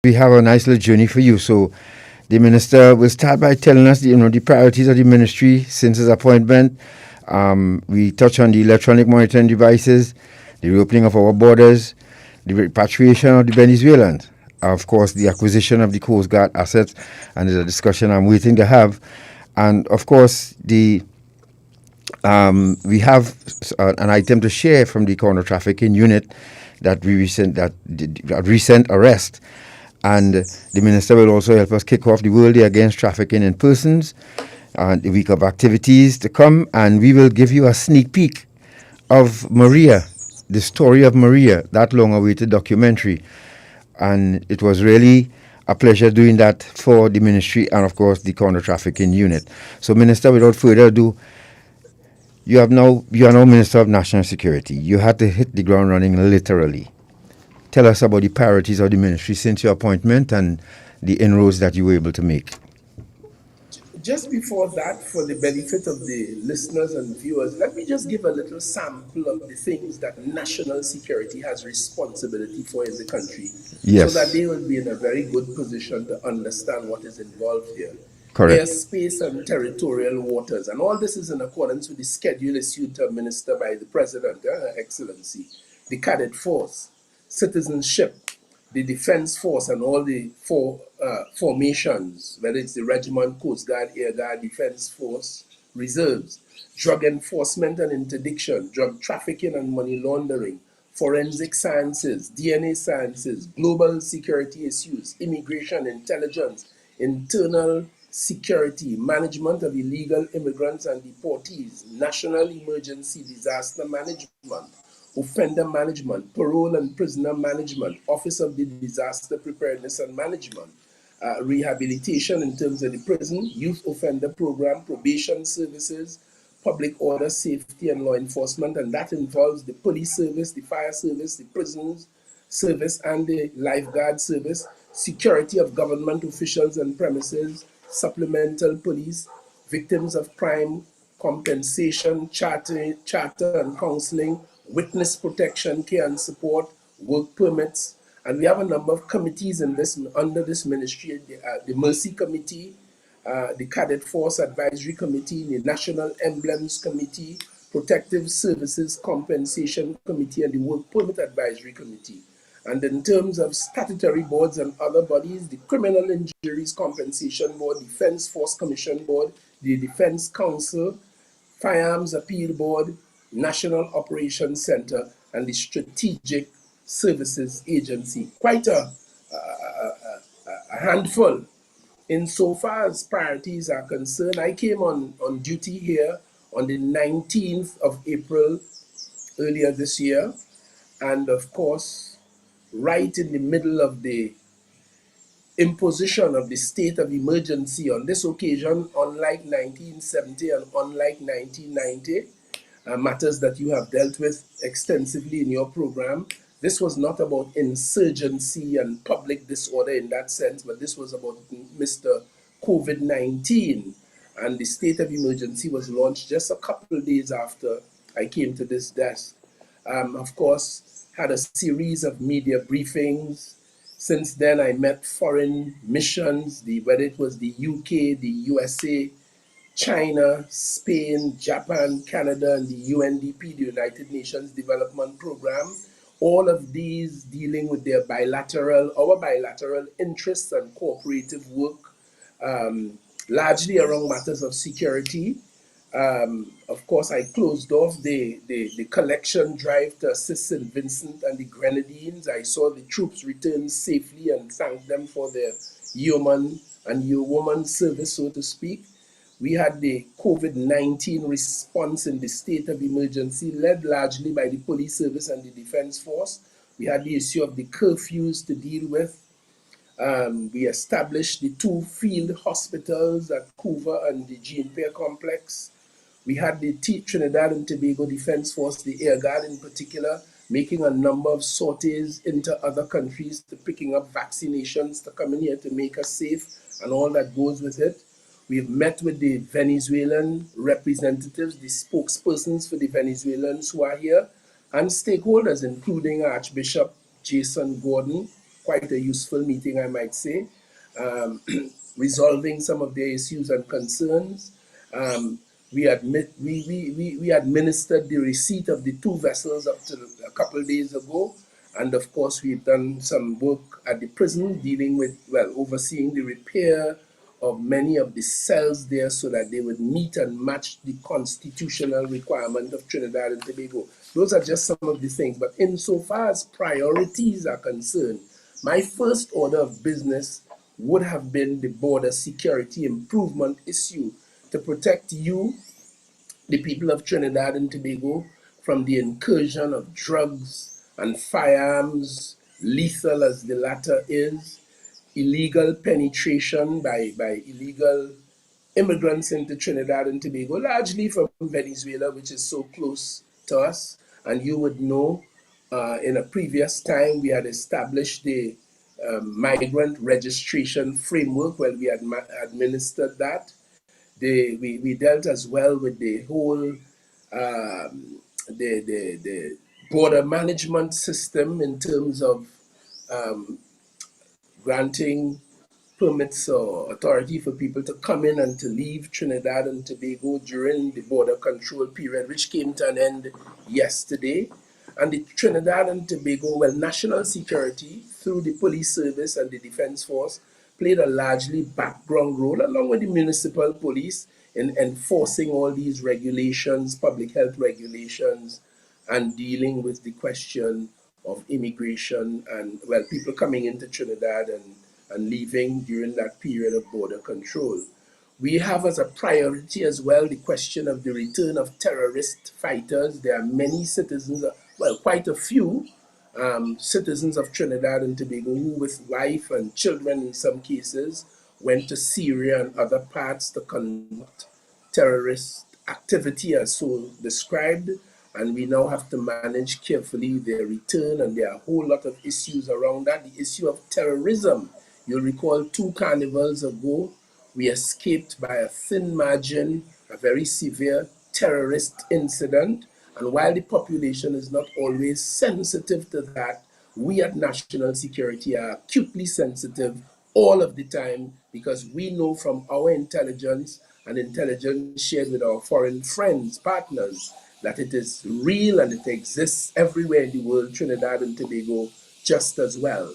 we have a nice little journey for you. So the minister will start by telling us the priorities of the ministry since his appointment. We touch on the electronic monitoring devices, the reopening of our borders, the repatriation of the Venezuelans, of course, the acquisition of the Coast Guard assets, and there's a discussion I'm waiting to have, and of course we have an item to share from the counter trafficking unit that we recent arrest, and the minister will also help us kick off the World Day Against Trafficking in Persons, the week of activities to come, and we will give you a sneak peek of Maria, the story of Maria, that long-awaited documentary, and it was really a pleasure doing that for the ministry and of course the counter trafficking unit. So, Minister, without further ado, you are now Minister of National Security. You had to hit the ground running literally. Tell us about the priorities of the ministry since your appointment and the inroads that you were able to make. Just before that, for the benefit of the listeners and viewers, let me just give a little sample of the things that national security has responsibility for in the country so that Yes, they will be in a very good position to understand what is involved here. correct. Airspace and territorial waters, and all this is in accordance with the schedule issued to a minister by the President, Her Excellency, the Cadet Force, citizenship, the Defense Force, and all the four formations, whether it's the Regiment, Coast Guard, Air Guard, Defense Force, Reserves, drug enforcement and interdiction, drug trafficking and money laundering, forensic sciences, DNA sciences, global security issues, immigration, intelligence, internal security, management of illegal immigrants and deportees, national emergency disaster management, offender management, parole and prisoner management, Office of the Disaster Preparedness and Management, rehabilitation in terms of the prison, youth offender program, probation services, public order, safety, and law enforcement, and that involves the police service, the fire service, the prisons service, and the lifeguard service, security of government officials and premises, supplemental police, victims of crime, compensation, charter and counseling, witness protection, care and support, work permits, and we have a number of committees in this under this ministry: the Mercy Committee, the Cadet Force Advisory Committee, the National Emblems Committee, Protective Services Compensation Committee, and the Work Permit Advisory Committee. And in terms of statutory boards and other bodies, the Criminal Injuries Compensation Board, Defense Force Commission Board, the Defense Council, Firearms Appeal Board, National Operations Center, and the Strategic Services Agency. Quite a handful. Insofar as priorities are concerned, I came on duty here on the 19th of April earlier this year, and of course, right in the middle of the imposition of the state of emergency on this occasion, unlike 1970 and unlike 1990, matters that you have dealt with extensively in your program. This was not about insurgency and public disorder in that sense, but this was about Mr. COVID-19. And the state of emergency was launched just a couple of days after I came to this desk. Of course, had a series of media briefings. Since then, I met foreign missions, whether it was the UK, the USA, China, Spain, Japan, Canada, and the UNDP, the United Nations Development Program, all of these dealing with our bilateral interests and cooperative work, largely around matters of security. Of course, I closed off the collection drive to assist St. Vincent and the Grenadines. I saw the troops return safely and thanked them for their yeoman and yeowoman service, so to speak. We had the COVID-19 response in the state of emergency, led largely by the police service and the defense force. We had the issue of the curfews to deal with. We established the two field hospitals at Couva and the Jean Pierre complex. We had the Trinidad and Tobago Defense Force, the Air Guard in particular, making a number of sorties into other countries to picking up vaccinations to come in here to make us safe and all that goes with it. We've met with the Venezuelan representatives, the spokespersons for the Venezuelans who are here, and stakeholders, including Archbishop Jason Gordon, quite a useful meeting, I might say, um, resolving some of their issues and concerns. Um, we administered the receipt of the 2 vessels up to a couple of days ago. And of course, we've done some work at the prison dealing with, well, overseeing the repair of many of the cells there so that they would meet and match the constitutional requirement of Trinidad and Tobago. Those are just some of the things. But insofar as priorities are concerned, my first order of business would have been the border security improvement issue to protect you, the people of Trinidad and Tobago, from the incursion of drugs and firearms, lethal as the latter is, illegal penetration by illegal immigrants into Trinidad and Tobago, largely from Venezuela, which is so close to us. And you would know in a previous time we had established the migrant registration framework. Well, we had administered that. We dealt as well with the whole the border management system in terms of um, granting permits or authority for people to come in and to leave Trinidad and Tobago during the border control period, which came to an end yesterday. And the Trinidad and Tobago, well, national security through the police service and the defense force played a largely background role, along with the municipal police, in enforcing all these regulations, public health regulations, and dealing with the question of immigration and, well, people coming into Trinidad and leaving during that period of border control. We have as a priority as well the question of the return of terrorist fighters. There are many citizens, well, quite a few citizens of Trinidad and Tobago who, with wife and children in some cases, went to Syria and other parts to conduct terrorist activity as so described, and we now have to manage carefully their return, and there are a whole lot of issues around that. The issue of terrorism, you'll recall 2 carnivals ago, we escaped by a thin margin a very severe terrorist incident, and while the population is not always sensitive to that, we at National Security are acutely sensitive all of the time because we know from our intelligence and intelligence shared with our foreign friends, partners, that it is real and it exists everywhere in the world, Trinidad and Tobago just as well.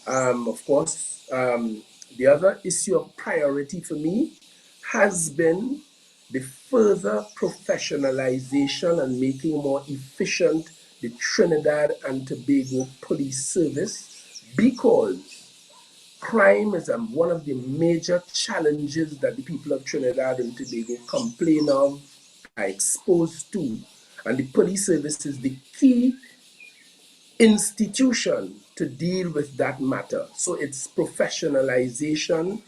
Of course, the other issue of priority for me has been the further professionalization and making more efficient the Trinidad and Tobago Police Service, because crime is one of the major challenges that the people of Trinidad and Tobago complain of, are exposed to. And the police service is the key institution to deal with that matter. So its professionalization,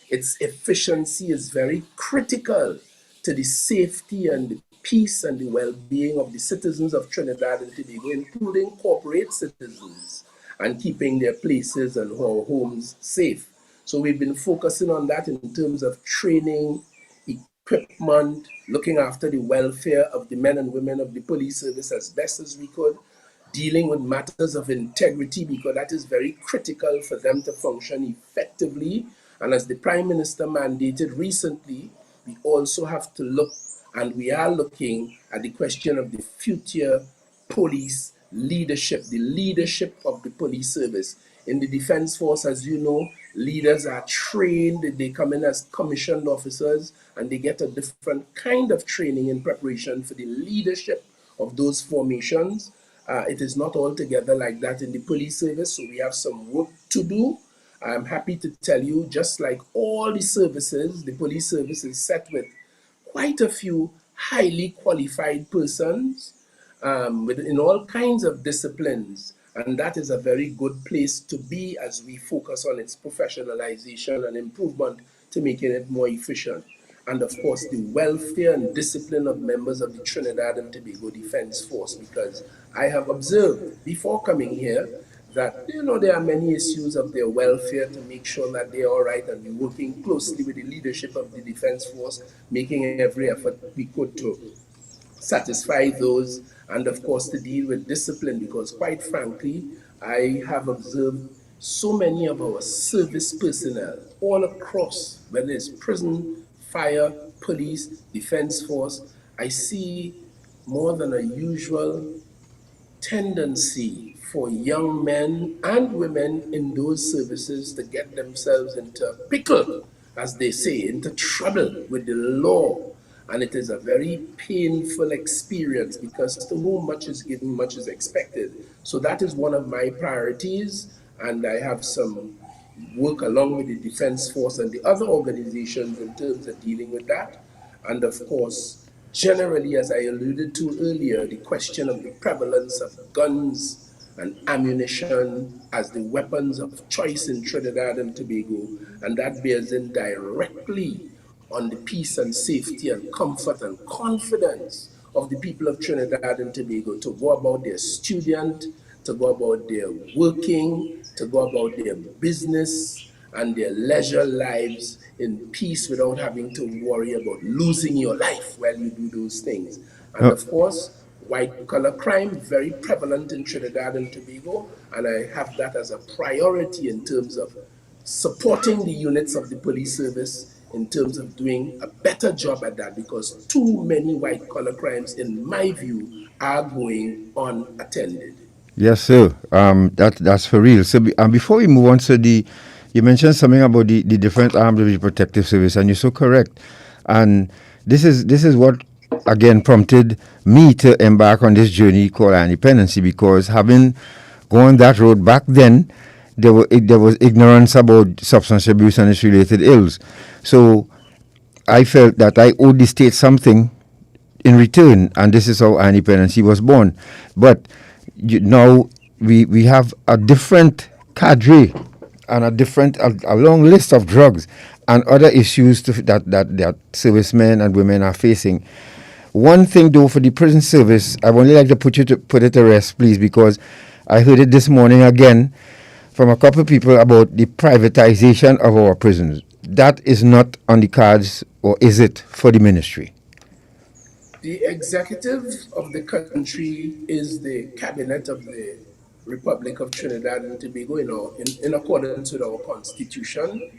its efficiency is very critical to the safety and the peace and the well-being of the citizens of Trinidad and Tobago, including corporate citizens, and keeping their places and our homes safe. So we've been focusing on that in terms of training, equipment, looking after the welfare of the men and women of the police service as best as we could, dealing with matters of integrity because that is very critical for them to function effectively. And as the Prime Minister mandated recently, we also have to look, and we are looking at the question of the future police leadership, the leadership of the police service. In the Defense Force, as you know, leaders are trained, they come in as commissioned officers, and they get a different kind of training in preparation for the leadership of those formations. It is not altogether like that in the police service, so we have some work to do. I'm happy to tell you, just like all the services, the police service is set with quite a few highly qualified persons in all kinds of disciplines. And that is a very good place to be as we focus on its professionalization and improvement to making it more efficient. And of course, the welfare and discipline of members of the Trinidad and Tobago Defense Force, because I have observed before coming here that, you know, there are many issues of their welfare to make sure that they're all right, and we're working closely with the leadership of the Defense Force, making every effort we could to satisfy those, and of course to deal with discipline, because quite frankly, I have observed so many of our service personnel all across, whether it's prison, fire, police, defense force, I see more than a usual tendency for young men and women in those services to get themselves into a pickle, as they say, into trouble with the law. And it is a very painful experience because to whom much is given, much is expected. So that is one of my priorities, and I have some work along with the Defense Force and the other organizations in terms of dealing with that. And of course, generally, as I alluded to earlier, the question of the prevalence of guns and ammunition as the weapons of choice in Trinidad and Tobago, and that bears in directly on the peace and safety and comfort and confidence of the people of Trinidad and Tobago to go about their student, to go about their working, to go about their business and their leisure lives in peace without having to worry about losing your life while you do those things. And Uh, of course, white collar crime, very prevalent in Trinidad and Tobago, and I have that as a priority in terms of supporting the units of the police service in terms of doing a better job at that, because too many white collar crimes, in my view, are going unattended. Yes, sir. That's for real. So, before we move on, so you mentioned something about the different arms of the protective service, and you're so correct. And this is what again prompted me to embark on this journey called Dependency, because having gone that road back then, there was ignorance about substance abuse and its related ills. So I felt that I owed the state something in return, and this is how Dependency was born. But now we have a different cadre and a long list of drugs and other issues that servicemen and women are facing. One thing though, for the prison service, I would only like to put it to rest, please, because I heard it this morning again from a couple of people about the privatization of our prisons. That is not on the cards, or is it, for the ministry? The executive of the country is the cabinet of the Republic of Trinidad and Tobago in accordance with our constitution.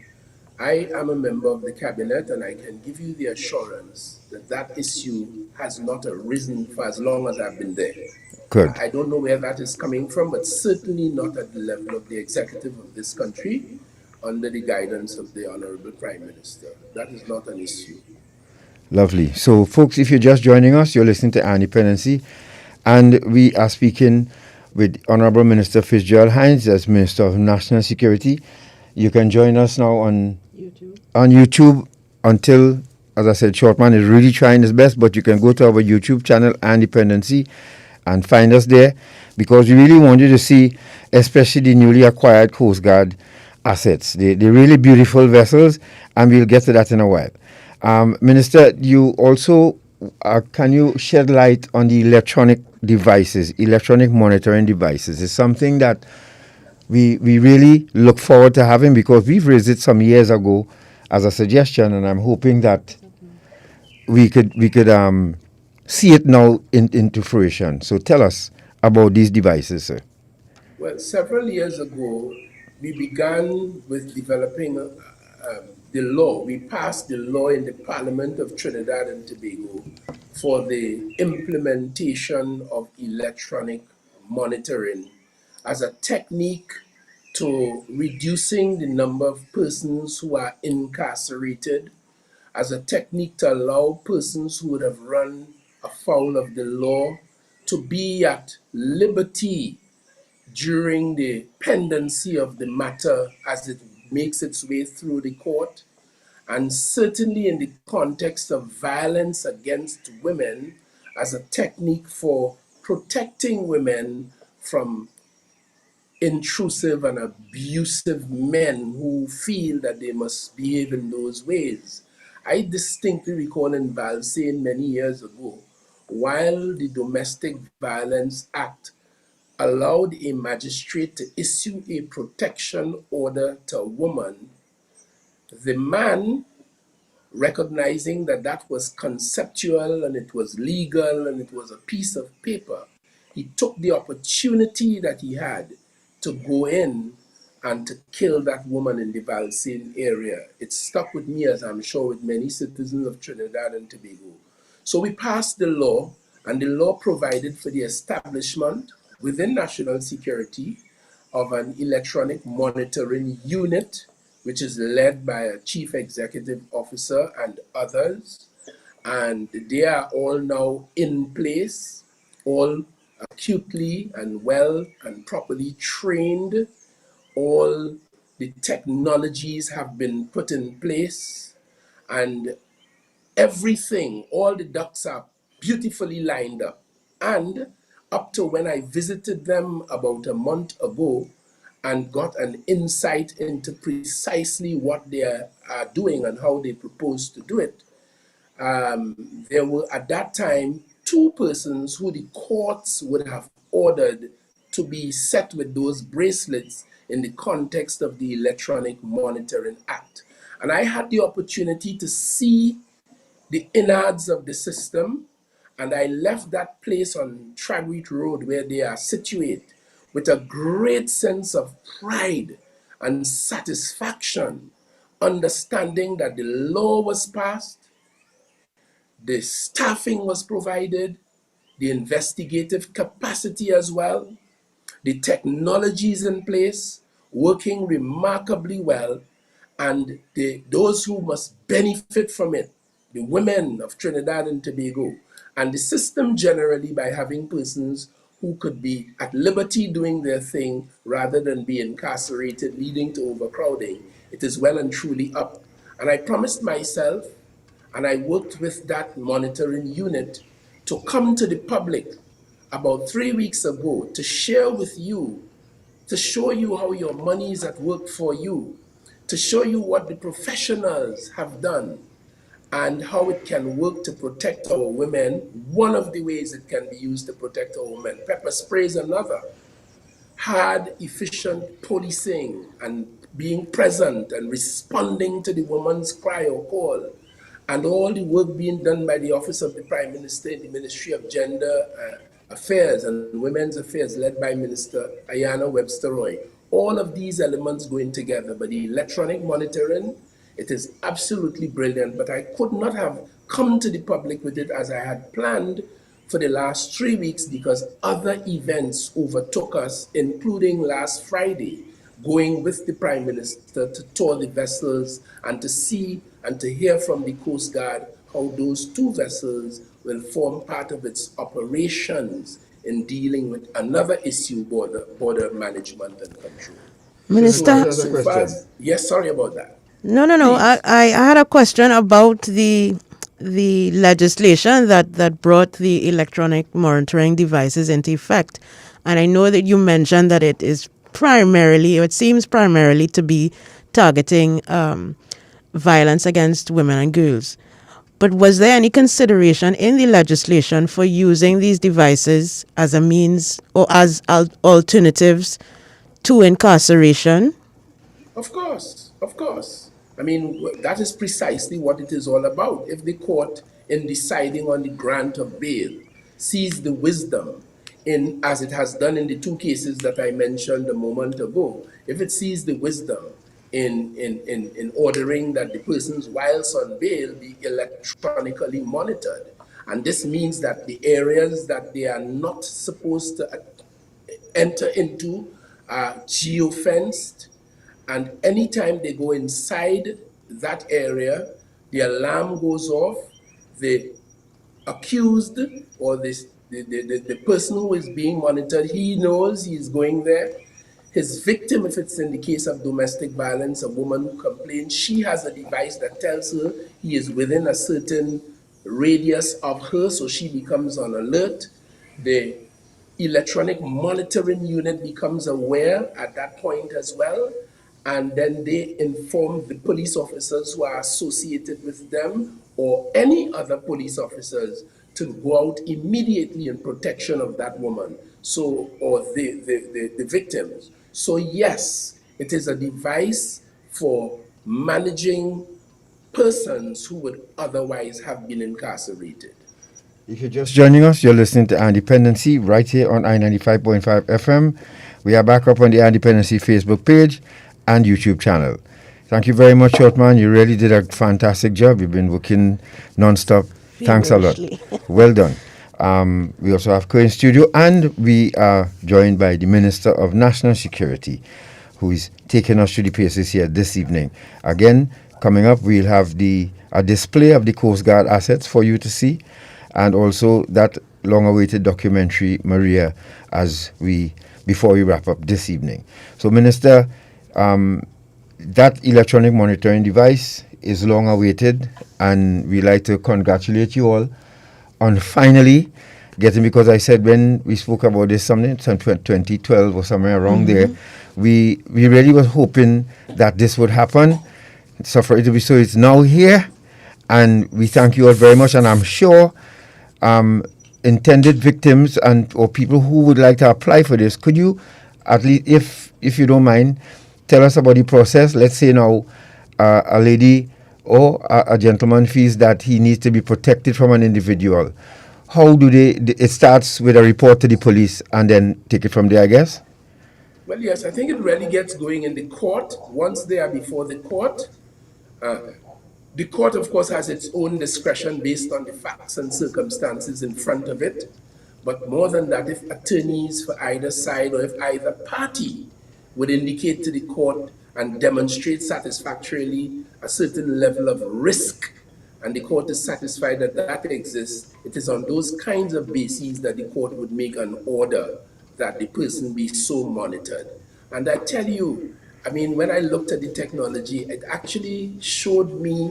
I am a member of the cabinet, and I can give you the assurance that that issue has not arisen for as long as I've been there. Good. I don't know where that is coming from, but certainly not at the level of the executive of this country under the guidance of the Honorable Prime Minister. That is not an issue. Lovely. So, folks, if you're just joining us, you're listening to Dependency, and we are speaking with Honorable Minister Fitzgerald Hinds as Minister of National Security. You can join us now on YouTube until, as I said, Shortman is really trying his best, but you can go to our YouTube channel, Dependency, and find us there, because we really want you to see, especially the newly acquired Coast Guard assets. They're really beautiful vessels, and we'll get to that in a while. Minister, you also, can you shed light on the electronic devices, electronic monitoring devices? It's something that we really look forward to having, because we've raised it some years ago as a suggestion, and I'm hoping that we could see it now into fruition. So tell us about these devices, sir. Well, several years ago, we began with developing the law. We passed the law in the Parliament of Trinidad and Tobago for the implementation of electronic monitoring as a technique to reducing the number of persons who are incarcerated, as a technique to allow persons who would have run afoul of the law to be at liberty during the pendency of the matter as it makes its way through the court, and certainly in the context of violence against women as a technique for protecting women from intrusive and abusive men who feel that they must behave in those ways. I distinctly recall in Val saying many years ago, while the Domestic Violence Act allowed a magistrate to issue a protection order to a woman, the man, recognizing that that was conceptual and it was legal and it was a piece of paper, he took the opportunity that he had to go in and to kill that woman in the Valsine area. It stuck with me, as I'm sure with many citizens of Trinidad and Tobago. So we passed the law, and the law provided for the establishment within national security of an electronic monitoring unit, which is led by a chief executive officer and others. And they are all now in place, all acutely and well and properly trained. All the technologies have been put in place, and everything, all the ducks are beautifully lined up. And up to when I visited them about a month ago and got an insight into precisely what they are doing and how they propose to do it, there were at that time two persons who the courts would have ordered to be set with those bracelets in the context of the Electronic Monitoring Act. And I had the opportunity to see the innards of the system, and I left that place on Tragweed Road where they are situated with a great sense of pride and satisfaction, understanding that the law was passed, the staffing was provided, the investigative capacity as well, the technology is in place, working remarkably well, and those who must benefit from it, the women of Trinidad and Tobago, and the system generally, by having persons who could be at liberty doing their thing rather than be incarcerated, leading to overcrowding. It is well and truly up. And I promised myself, and I worked with that monitoring unit to come to the public about 3 weeks ago to share with you, to show you how your money is at work for you, to show you what the professionals have done and how it can work to protect our women. One of the ways it can be used to protect our women. Pepper spray is another. Hard, efficient policing and being present and responding to the woman's cry or call, and all the work being done by the Office of the Prime Minister in the Ministry of Gender Affairs and Women's Affairs, led by Minister Ayana Webster-Roy. All of these elements going together, but the electronic monitoring, it is absolutely brilliant, but I could not have come to the public with it as I had planned for the last 3 weeks because other events overtook us, including last Friday, going with the Prime Minister to tour the vessels and to see and to hear from the Coast Guard how those two vessels will form part of its operations in dealing with another issue, border management and control. Minister? So far, yes, sorry about that. No. I had a question about the legislation that brought the electronic monitoring devices into effect. And I know that you mentioned that it is primarily, or it seems primarily to be targeting violence against women and girls. But was there any consideration in the legislation for using these devices as a means or as alternatives to incarceration? Of course, of course. I mean, that is precisely what it is all about. If the court, in deciding on the grant of bail, sees the wisdom in, as it has done in the two cases that I mentioned a moment ago, if it sees the wisdom in ordering that the persons, whilst on bail, be electronically monitored, and this means that the areas that they are not supposed to enter into are geofenced, and anytime they go inside that area, the alarm goes off, the accused or the person who is being monitored, he knows he's going there. His victim, if it's in the case of domestic violence, a woman who complains, she has a device that tells her he is within a certain radius of her, so she becomes on alert. The electronic monitoring unit becomes aware at that point as well, and then they inform the police officers who are associated with them or any other police officers to go out immediately in protection of that woman, so, or the victims. So yes, it is a device for managing persons who would otherwise have been incarcerated. If you're just joining us, you're listening to Dependency right here on I-95.5 FM. We are back up on the Dependency Facebook page and YouTube channel. Thank you very much, Shortman. You really did a fantastic job. You've been working non-stop. Thanks a lot. Well done. We also have Co in studio, and we are joined by the Minister of National Security, who is taking us through the places here this evening. Again, coming up, we'll have a display of the Coast Guard assets for you to see, and also that long-awaited documentary, Maria, before we wrap up this evening. So, Minister, that electronic monitoring device is long-awaited, and we'd like to congratulate you all on finally getting, because I said when we spoke about this something 2012 or somewhere around there, we really was hoping that this would happen. So for it to be so, it's now here, and we thank you all very much. And I'm sure intended victims or people who would like to apply for this, could you at least, if you don't mind, tell us about the process? Let's say now a lady or a gentleman feels that he needs to be protected from an individual. How do it starts with a report to the police and then take it from there, I guess? Well, yes, I think it really gets going in the court. Once they are before the court, of course, has its own discretion based on the facts and circumstances in front of it. But more than that, if attorneys for either side or if either party would indicate to the court and demonstrate satisfactorily a certain level of risk, and the court is satisfied that that exists, it is on those kinds of bases that the court would make an order that the person be so monitored. And I tell you, I mean, when I looked at the technology, it actually showed me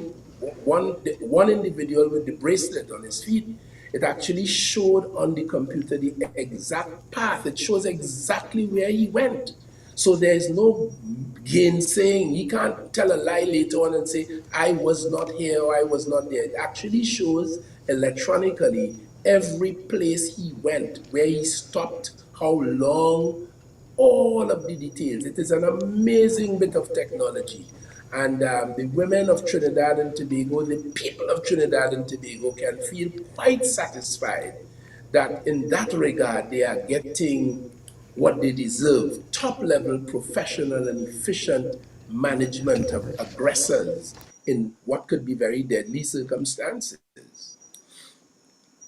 one individual with the bracelet on his feet. It actually showed on the computer the exact path. It shows exactly where he went. So there's no gainsaying. He can't tell a lie later on and say, I was not here or I was not there. It actually shows electronically every place he went, where he stopped, how long, all of the details. It is an amazing bit of technology. And the women of Trinidad and Tobago, the people of Trinidad and Tobago can feel quite satisfied that in that regard, they are getting what they deserve, top-level professional and efficient management of aggressors in what could be very deadly circumstances.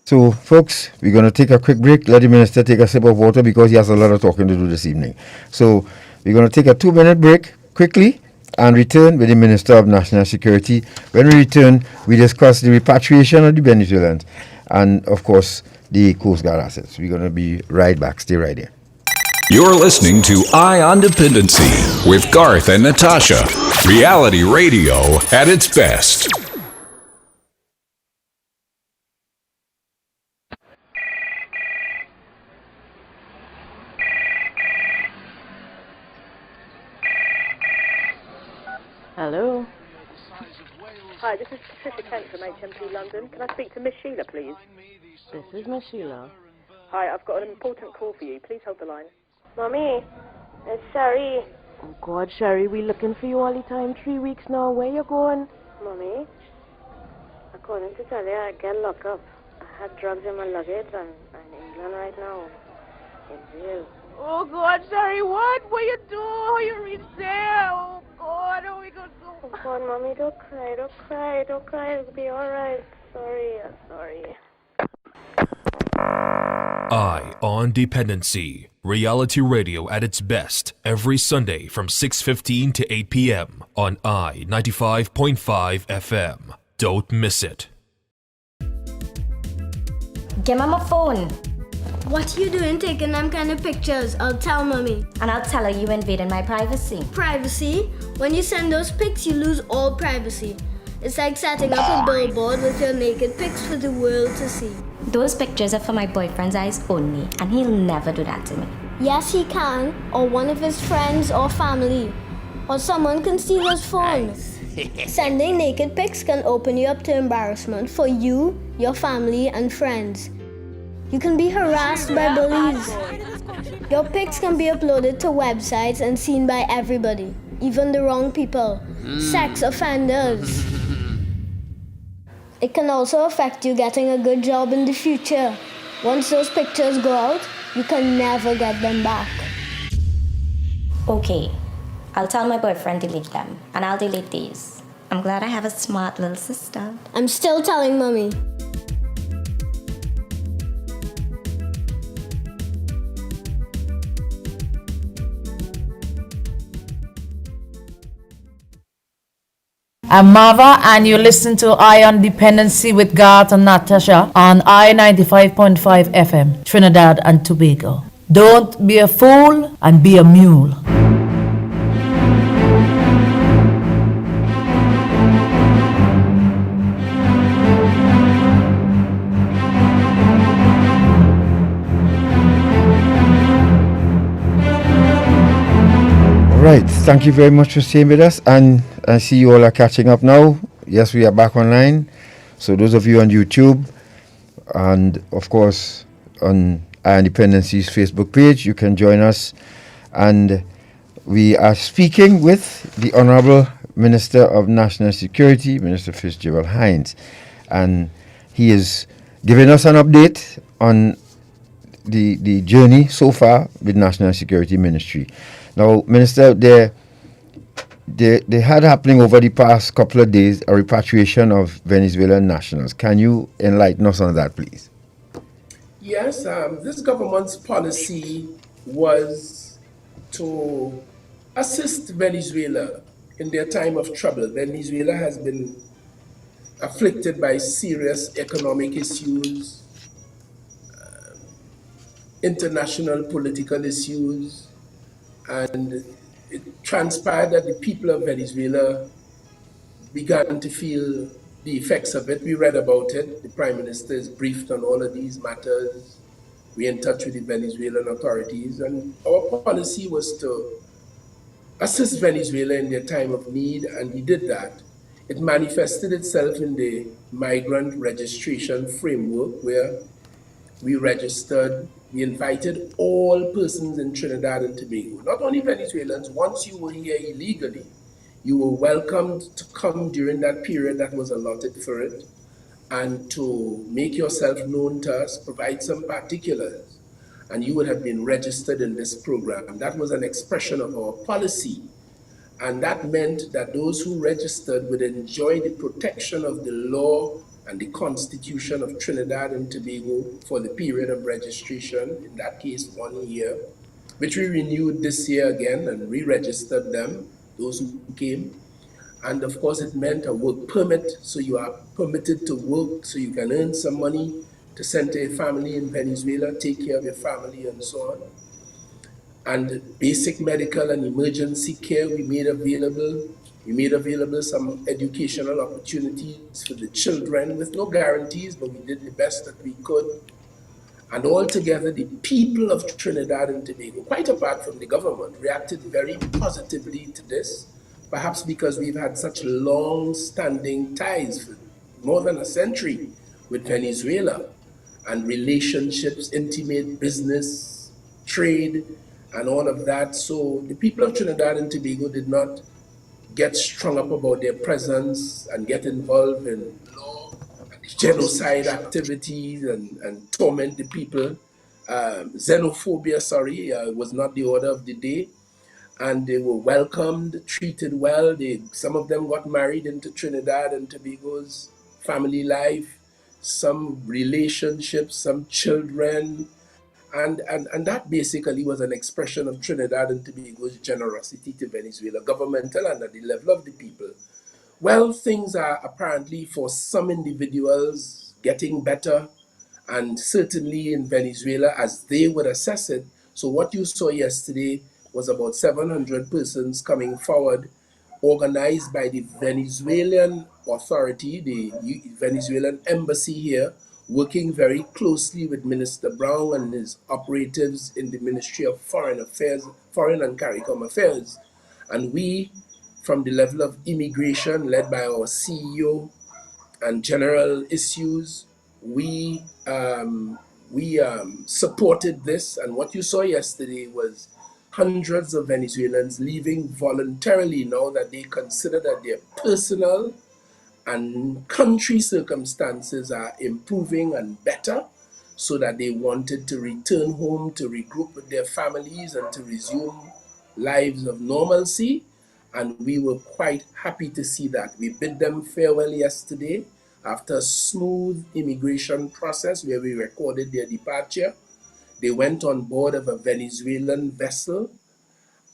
So, folks, we're going to take a quick break. Let the minister take a sip of water because he has a lot of talking to do this evening. So, we're going to take a 2-minute break quickly and return with the Minister of National Security. When we return, we discuss the repatriation of the Venezuelans and, of course, the Coast Guard assets. We're going to be right back. Stay right here. You're listening to Eye on Dependency with Garth and Natasha. Reality radio at its best. Hello. Hi, this is Patricia Kent from HMP London. Can I speak to Miss Sheila, please? This is Miss Sheila. Hi, I've got an important call for you. Please hold the line. Mommy, it's Sherry. Oh, God, Sherry, we looking for you all the time. 3 weeks now. Where you going? Mommy, according to tell you, I get locked up. I had drugs in my luggage and I'm in England right now. In jail. Oh, God, Sherry, what? What you do? How you reach there? Oh, God, how we going to go? Oh, God, Mommy, don't cry, don't cry, don't cry. It'll be all right. Sorry, I'm sorry. Eye on Dependency. Reality radio at its best every Sunday from 6:15 to 8 p.m. on I-95.5 FM. Don't miss it. Give me my phone. What you doing taking them kind of pictures? I'll tell Mommy. And I'll tell her you invaded my privacy. Privacy? When you send those pics, you lose all privacy. It's like setting up a billboard with your naked pics for the world to see. Those pictures are for my boyfriend's eyes only, and he'll never do that to me. Yes, he can, or one of his friends or family, or someone can steal his phone. Nice. Sending naked pics can open you up to embarrassment for you, your family, and friends. You can be harassed by bullies. Your pics can be uploaded to websites and seen by everybody, even the wrong people, sex offenders. It can also affect you getting a good job in the future. Once those pictures go out, you can never get them back. Okay, I'll tell my boyfriend to delete them, and I'll delete these. I'm glad I have a smart little sister. I'm still telling Mommy. I'm Mava, and you listen to I on Dependency with Garth and Natasha on I-95.5 FM, Trinidad and Tobago. Don't be a fool and be a mule. Right, thank you very much for staying with us, and I see you all are catching up now. Yes, we are back online. So those of you on YouTube, and of course on our Independency's Facebook page, you can join us. And we are speaking with the Honorable Minister of National Security, Minister Fitzgerald Hinds, and he is giving us an update on the journey so far with National Security Ministry. Now, Minister, they had happening over the past couple of days a repatriation of Venezuelan nationals. Can you enlighten us on that, please? Yes, this government's policy was to assist Venezuela in their time of trouble. Venezuela has been afflicted by serious economic issues, international political issues, and it transpired that the people of Venezuela began to feel the effects of it. We read about it. The Prime Minister is briefed on all of these matters. We're in touch with the Venezuelan authorities, and our policy was to assist Venezuela in their time of need, and we did that. It manifested itself in the migrant registration framework, where we registered, we invited all persons in Trinidad and Tobago, not only Venezuelans. Once you were here illegally, you were welcomed to come during that period that was allotted for it, and to make yourself known to us, provide some particulars, and you would have been registered in this program. That was an expression of our policy, and that meant that those who registered would enjoy the protection of the law and the Constitution of Trinidad and Tobago for the period of registration, in that case 1 year, which we renewed this year again and re-registered them, those who came. And of course it meant a work permit, so you are permitted to work, so you can earn some money to send to a family in Venezuela, take care of your family and so on. And basic medical and emergency care we made available. We made available some educational opportunities for the children with no guarantees, but we did the best that we could. And altogether, the people of Trinidad and Tobago, quite apart from the government, reacted very positively to this, perhaps because we've had such long-standing ties for more than a century with Venezuela, and relationships, intimate business, trade, and all of that. So the people of Trinidad and Tobago did not get strung up about their presence and get involved in law, genocide activities, and torment the people. Xenophobia, was not the order of the day. And they were welcomed, treated well. Some of them got married into Trinidad and Tobago's family life, some relationships, some children. And that basically was an expression of Trinidad and Tobago's generosity to Venezuela, governmental and at the level of the people. Well, things are apparently for some individuals getting better, and certainly in Venezuela as they would assess it. So what you saw yesterday was about 700 persons coming forward, organized by the Venezuelan authority, the Venezuelan embassy here, working very closely with Minister Brown and his operatives in the Ministry of Foreign and CARICOM Affairs. And we, from the level of immigration, led by our CEO and general issues, we supported this. And what you saw yesterday was hundreds of Venezuelans leaving voluntarily now that they consider that their personal and country circumstances are improving and better, so that they wanted to return home to regroup with their families and to resume lives of normalcy. And we were quite happy to see that. We bid them farewell yesterday after a smooth immigration process where we recorded their departure. They went on board of a Venezuelan vessel,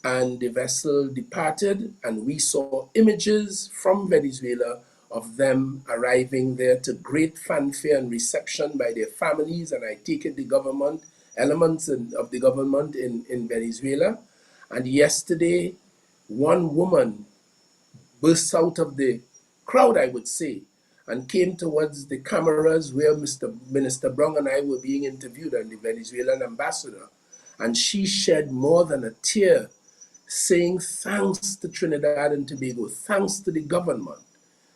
and the vessel departed, and we saw images from Venezuela of them arriving there to great fanfare and reception by their families, and I take it the government, elements of the government in Venezuela. And yesterday, one woman burst out of the crowd, I would say, and came towards the cameras where Minister Brown and I were being interviewed, and the Venezuelan ambassador, and she shed more than a tear, saying thanks to Trinidad and Tobago, thanks to the government,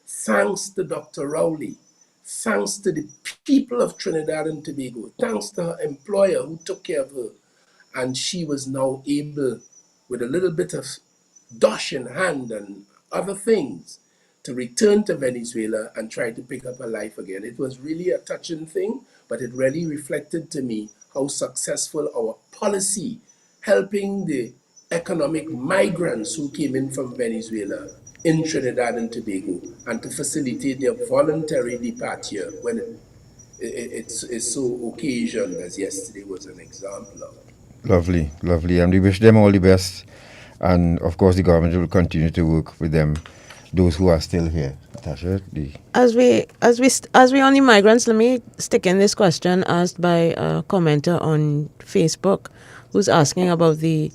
thanks to Dr. Rowley, thanks to the people of Trinidad and Tobago, thanks to her employer who took care of her. And she was now able, with a little bit of dosh in hand and other things, to return to Venezuela and try to pick up her life again. It was really a touching thing, but it really reflected to me how successful our policy helping the economic migrants who came in from Venezuela in Trinidad and Tobago, and to facilitate their voluntary departure when it's so occasioned, as yesterday was an example of. Lovely, lovely. And we wish them all the best. And of course, the government will continue to work with them, those who are still here. Tasha, As we on the migrants, let me stick in this question asked by a commenter on Facebook, who's asking about the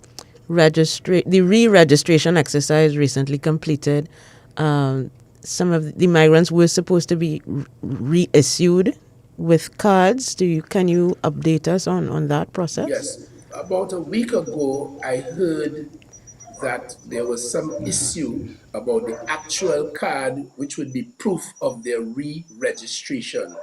re-registration exercise recently completed. Some of the migrants were supposed to be reissued with cards. Can you update us on that process? Yes. About a week ago, I heard that there was some issue about the actual card, which would be proof of their re-registration.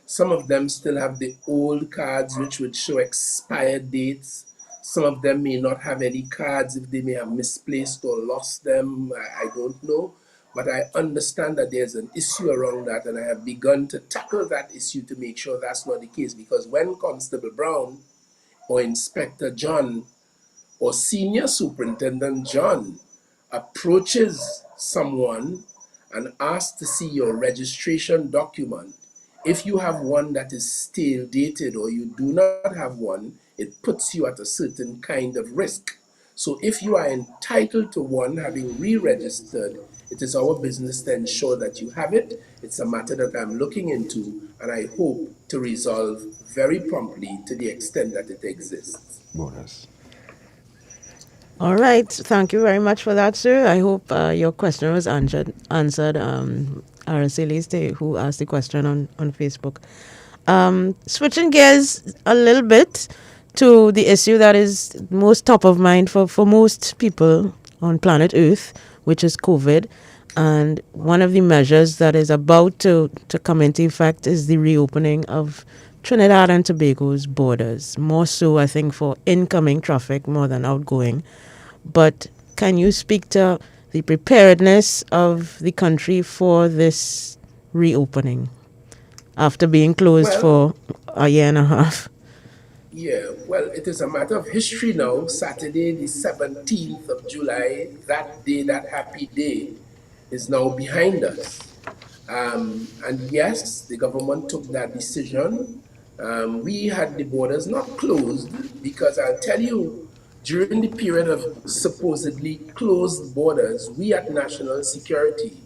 Some of them still have the old cards, which would show expired dates. Some of them may not have any cards if they may have misplaced or lost them. I don't know. But I understand that there's an issue around that, and I have begun to tackle that issue to make sure that's not the case. Because when Constable Brown or Inspector John or Senior Superintendent John approaches someone and asks to see your registration document, if you have one that is stale dated or you do not have one, it puts you at a certain kind of risk. So if you are entitled to one, having re-registered, it is our business to ensure that you have it. It's a matter that I'm looking into, and I hope to resolve very promptly to the extent that it exists. bonus. All right. Thank you very much for that, sir. I hope your question was answered. Araceli, who asked the question on Facebook. Switching gears a little bit to the issue that is most top of mind for most people on planet Earth, which is COVID. And one of the measures that is about to come into effect is the reopening of Trinidad and Tobago's borders, more so, I think, for incoming traffic more than outgoing. But can you speak to the preparedness of the country for this reopening after being closed for a year and a half? Yeah, well, it is a matter of history now. Saturday, the 17th of July, that day, that happy day, is now behind us. And yes, the government took that decision. We had the borders not closed because I'll tell you, during the period of supposedly closed borders, we at National Security,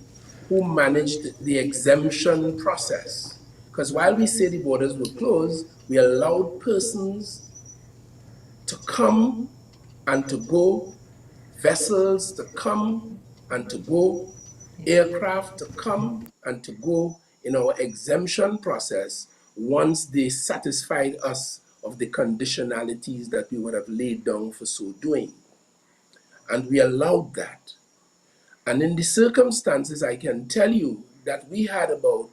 who managed the exemption process, because while we say the borders were closed, we allowed persons to come and to go, vessels to come and to go, aircraft to come and to go in our exemption process once they satisfied us of the conditionalities that we would have laid down for so doing. And we allowed that. And in the circumstances, I can tell you that we had about,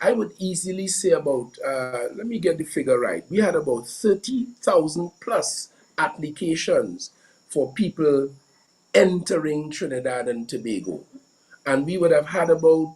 I would easily say about, let me get the figure right. We had about 30,000 plus applications for people entering Trinidad and Tobago. And we would have had about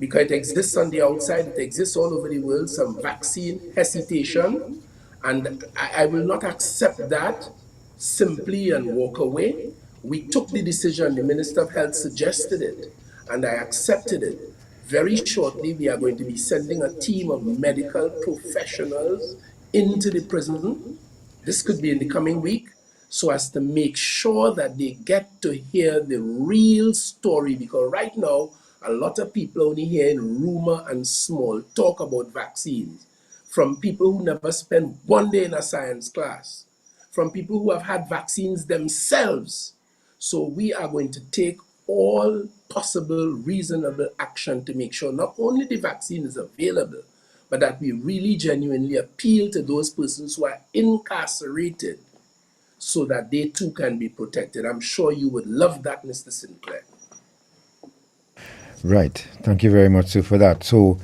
because it exists on the outside, it exists all over the world, some vaccine hesitation, and I will not accept that simply and walk away. We took the decision, the Minister of Health suggested it, and I accepted it. Very shortly, we are going to be sending a team of medical professionals into the prison. This could be in the coming week, so as to make sure that they get to hear the real story, because right now, a lot of people only hearing rumor and small talk about vaccines from people who never spent one day in a science class, from people who have had vaccines themselves. So we are going to take all possible reasonable action to make sure not only the vaccine is available, but that we really genuinely appeal to those persons who are incarcerated so that they too can be protected. I'm sure you would love that, Mr. Sinclair. Right. Thank you very much, sir, for that. So,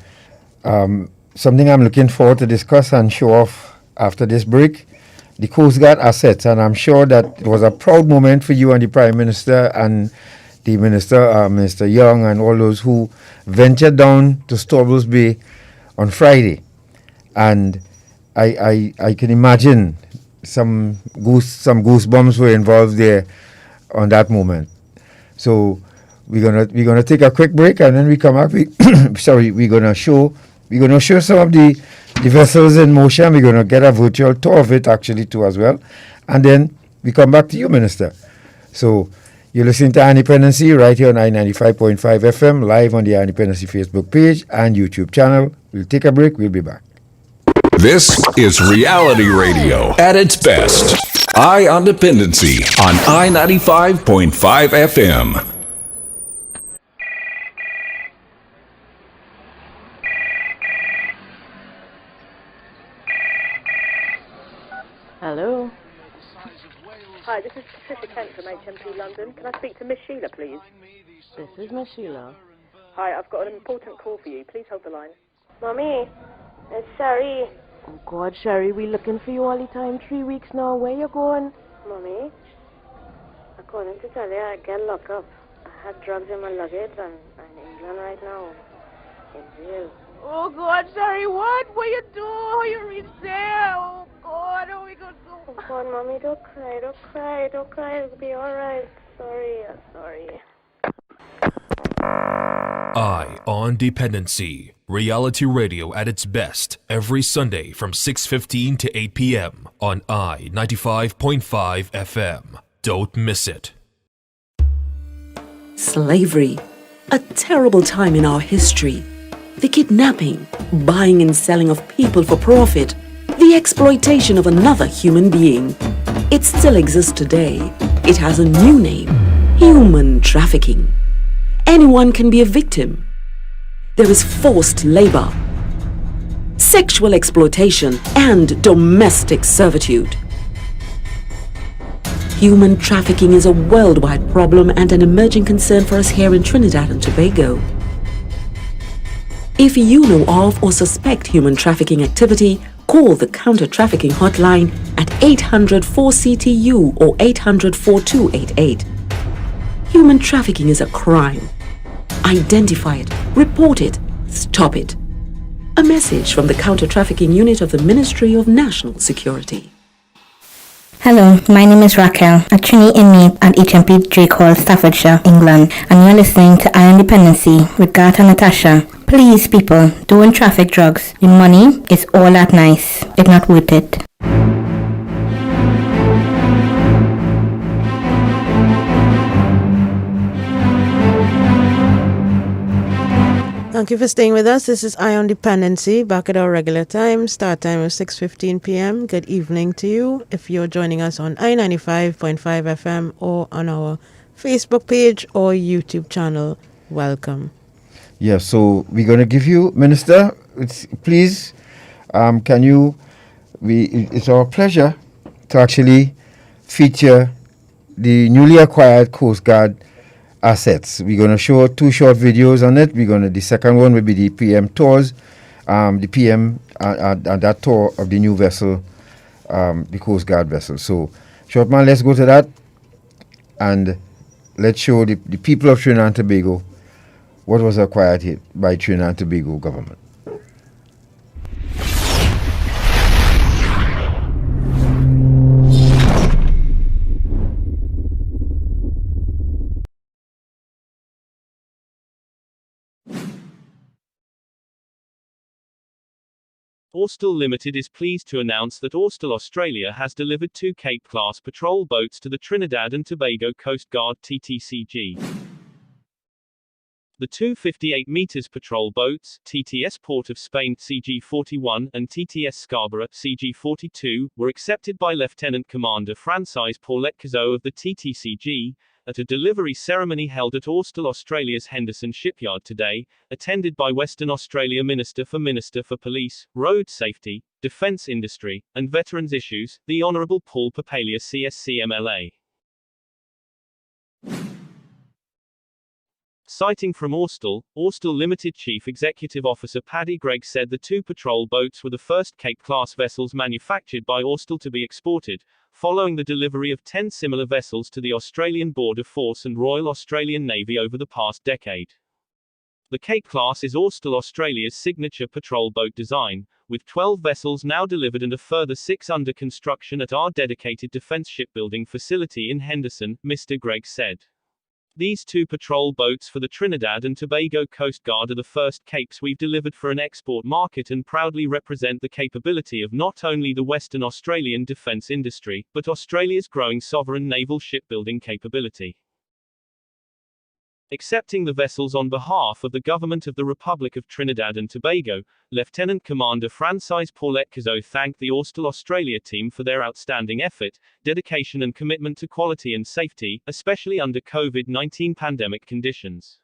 something I'm looking forward to discuss and show off after this break, the Coast Guard assets. And I'm sure that it was a proud moment for you and the Prime Minister and the Minister, Minister Young, and all those who ventured down to Storbles Bay on Friday. And I can imagine some goosebumps were involved there on that moment. So we're gonna take a quick break, and then we come back. We're gonna show some of the vessels in motion. We're gonna get a virtual tour of it actually too as well, and then we come back to you, Minister. So you're listening to Independency right here on I-95.5 FM, live on the Independency Facebook page and YouTube channel. We'll take a break. We'll be back. This is reality radio at its best. I on Dependency on I-95.5 FM. Hello. Hi, this is Patricia Kent from HMP London. Can I speak to Miss Sheila, please? This is Miss Sheila. Hi, I've got an important call for you. Please hold the line. Mommy, it's Sherry. Oh, God, Sherry, we looking for you all the time. 3 weeks now. Where you going? Mommy, according to Talia, I get locked up. I had drugs in my luggage and I'm in England right now. In jail. Oh, God, Sherry, what? What you do? How you reach there? Oh, God, how we going to do? Oh, God, Mommy, don't cry, don't cry, don't cry. It'll be all right. Sorry, I'm sorry. I on Dependency. Reality radio at its best every Sunday from 6:15 to 8 p.m. on I-95.5 FM. Don't miss it. Slavery, a terrible time in our history. The kidnapping, buying and selling of people for profit, the exploitation of another human being. It still exists today. It has a new name: human trafficking. Anyone can be a victim. There is forced labor, sexual exploitation, and domestic servitude. Human trafficking is a worldwide problem and an emerging concern for us here in Trinidad and Tobago. If you know of or suspect human trafficking activity, call the counter-trafficking hotline at 800-4CTU or 800-4288. Human trafficking is a crime. Identify it, report it, stop it. A message from the counter-trafficking unit of the Ministry of National Security. Hello, my name is Raquel, a trainee inmate at HMP Drake Hall, Staffordshire, England, and you're listening to I Dependency with Garth and Natasha. Please, people, don't traffic drugs. The money is all that nice. It's not worth it. Thank you for staying with us. This is Eye on Dependency, back at our regular time. Start time is 6:15 p.m. Good evening to you. If you're joining us on I-95.5 FM or on our Facebook page or YouTube channel, welcome. Yeah, so we're going to give you, Minister, please, it's our pleasure to actually feature the newly acquired Coast Guard assets. We're going to show 2 short videos on it. The second one will be the PM tours, the PM and that tour of the new vessel, the Coast Guard vessel. So, short man, let's go to that and let's show the people of Trinidad and Tobago what was acquired here by Trinidad and Tobago government. Austal Limited is pleased to announce that Austal Australia has delivered 2 Cape-class patrol boats to the Trinidad and Tobago Coast Guard TTCG. The 2 58 meters patrol boats, TTS Port of Spain CG41 and TTS Scarborough CG42, were accepted by Lieutenant Commander Francis Paulette Cazot of the TTCG, at a delivery ceremony held at Austal Australia's Henderson Shipyard today, attended by Western Australia Minister for Police, Road Safety, Defence Industry, and Veterans Issues, the Honourable Paul Papalia CSC MLA. Citing from Austal Limited Chief Executive Officer Paddy Gregg said the 2 patrol boats were the first Cape-class vessels manufactured by Austal to be exported, following the delivery of 10 similar vessels to the Australian Border Force and Royal Australian Navy over the past decade. The Cape-class is Austal Australia's signature patrol boat design, with 12 vessels now delivered and a further 6 under construction at our dedicated defence shipbuilding facility in Henderson, Mr. Gregg said. These 2 patrol boats for the Trinidad and Tobago Coast Guard are the first Capes we've delivered for an export market and proudly represent the capability of not only the Western Australian defence industry, but Australia's growing sovereign naval shipbuilding capability. Accepting the vessels on behalf of the Government of the Republic of Trinidad and Tobago, Lieutenant Commander Francis Paulette Cazot thanked the Austal Australia team for their outstanding effort, dedication and commitment to quality and safety, especially under COVID-19 pandemic conditions.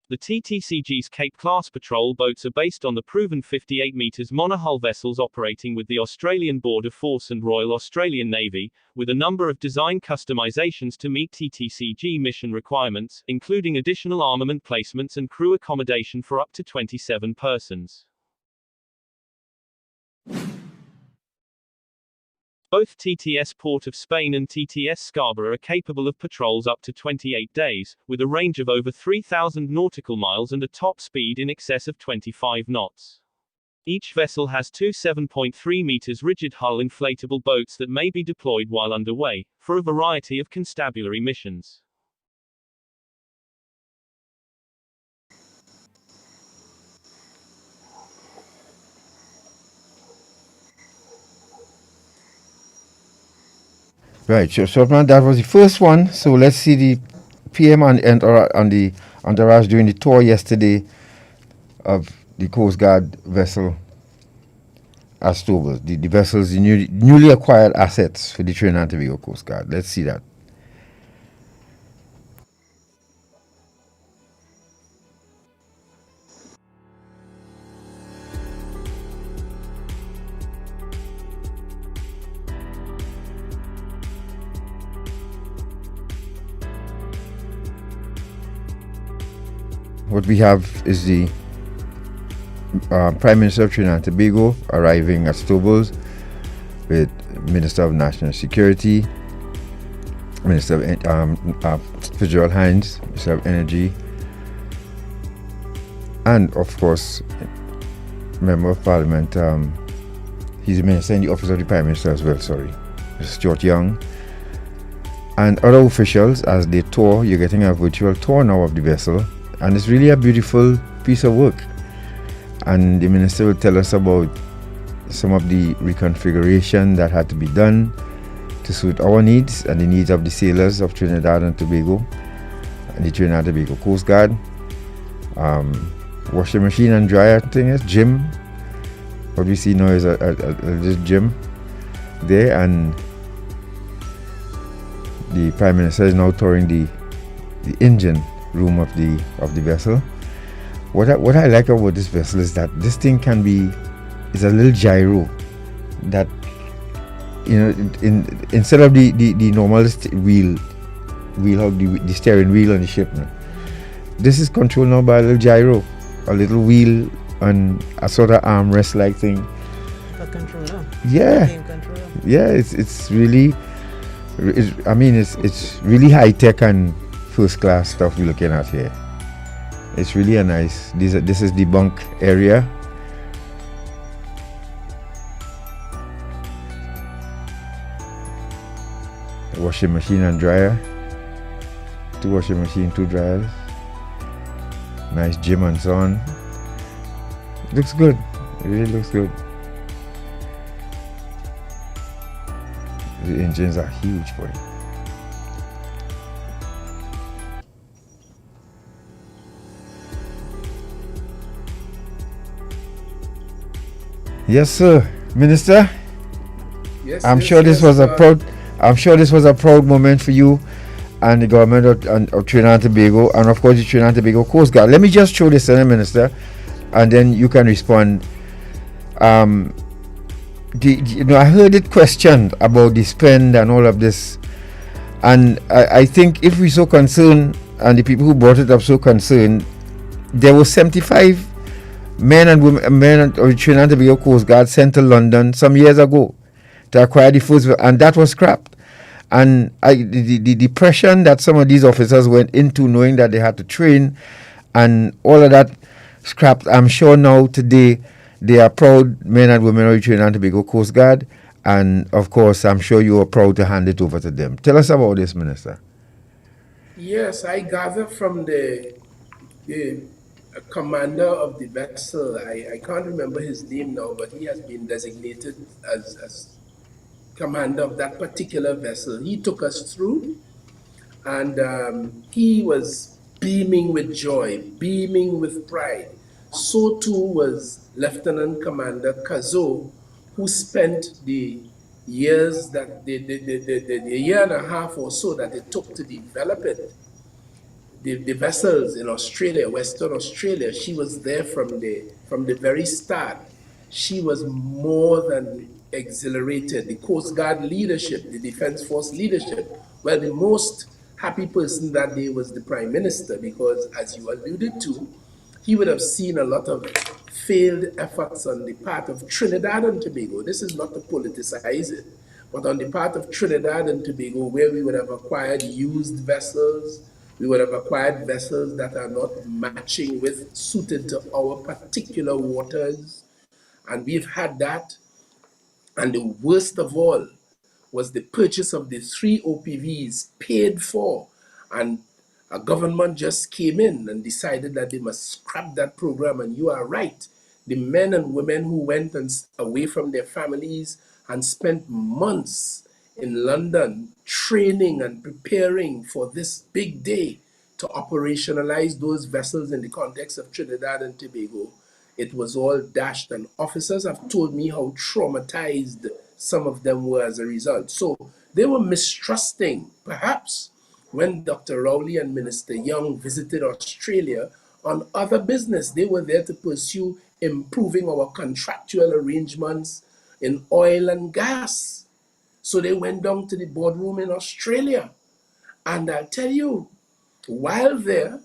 The TTCG's Cape-class patrol boats are based on the proven 58 meters monohull vessels operating with the Australian Border Force and Royal Australian Navy, with a number of design customizations to meet TTCG mission requirements, including additional armament placements and crew accommodation for up to 27 persons. Both TTS Port of Spain and TTS Scarborough are capable of patrols up to 28 days, with a range of over 3,000 nautical miles and a top speed in excess of 25 knots. Each vessel has 2 7.3 meters rigid hull inflatable boats that may be deployed while underway, for a variety of constabulary missions. Right, so that was the first one. So let's see the PM on the entourage during the tour yesterday of the Coast Guard vessel Astobel. The vessels, the newly acquired assets for the Trinidad and Tobago Coast Guard. Let's see that. What we have is the Prime Minister of Trinidad and Tobago arriving at Stobels with Minister of National Security, Minister of Fitzgerald Hinds, Minister of Energy, and of course, Member of Parliament. He's the Minister in the Office of the Prime Minister as well. Sorry, Mr. Stuart Young, and other officials as they tour. You're getting a virtual tour now of the vessel. And it's really a beautiful piece of work. And the minister will tell us about some of the reconfiguration that had to be done to suit our needs and the needs of the sailors of Trinidad and Tobago and the Trinidad and Tobago Coast Guard. Washing machine and dryer thing is gym. What we see now is a gym there, and the Prime Minister is now touring the engine room of the vessel. What I like about this vessel is that this thing is a little gyro that, you know, instead of the normal wheel hug, the steering wheel on the ship, this is controlled now by a little gyro, a little wheel and a sort of armrest like thing. A controller. Yeah. Game controller. Yeah, it's really, it's really high tech and first class stuff we're looking at here. It's really a nice. This is the bunk area. Washing machine and dryer. 2 washing machine, 2 dryers. Nice gym and so on. Looks good. It really looks good. The engines are huge, boy. Yes, sir, Minister. Yes, I'm yes, sure this yes, was a proud. I'm sure this was a proud moment for you and the government of Trinidad and Tobago, and of course the Trinidad and Tobago Coast Guard. Let me just show this to the Minister, and then you can respond. I heard it questioned about the spend and all of this, and I think if we're so concerned, and the people who brought it up so concerned, there were 75 men and women of the Trinidad and Tobago Coast Guard sent to London some years ago to acquire the first, and that was scrapped. And the depression that some of these officers went into, knowing that they had to train, and all of that scrapped. I'm sure now today they are proud men and women of the Trinidad and Tobago Coast Guard, and of course I'm sure you are proud to hand it over to them. Tell us about this, Minister. Yes, I gather from the commander of the vessel. I can't remember his name now, but he has been designated as commander of that particular vessel. He took us through, and he was beaming with joy, beaming with pride. So too was Lieutenant Commander Kazo, who spent the years that the year and a half or so that it took to develop it. The vessels in Australia, Western Australia, she was there from the very start. She was more than exhilarated. The Coast Guard leadership, the Defense Force leadership, well, the most happy person that day was the Prime Minister, because as you alluded to, he would have seen a lot of failed efforts on the part of Trinidad and Tobago. This is not to politicize it, but on the part of Trinidad and Tobago, where we would have acquired used vessels, we would have acquired vessels that are not matching with, suited to our particular waters. And we've had that. And the worst of all was the purchase of the 3 OPVs paid for. And a government just came in and decided that they must scrap that program. And you are right. The men and women who went away from their families and spent months in London training and preparing for this big day to operationalize those vessels in the context of Trinidad and Tobago, it was all dashed, and officers have told me how traumatized some of them were as a result. So they were mistrusting, perhaps, when Dr. Rowley and Minister Young visited Australia on other business. They were there to pursue improving our contractual arrangements in oil and gas. So they went down to the boardroom in Australia. And I'll tell you, while there,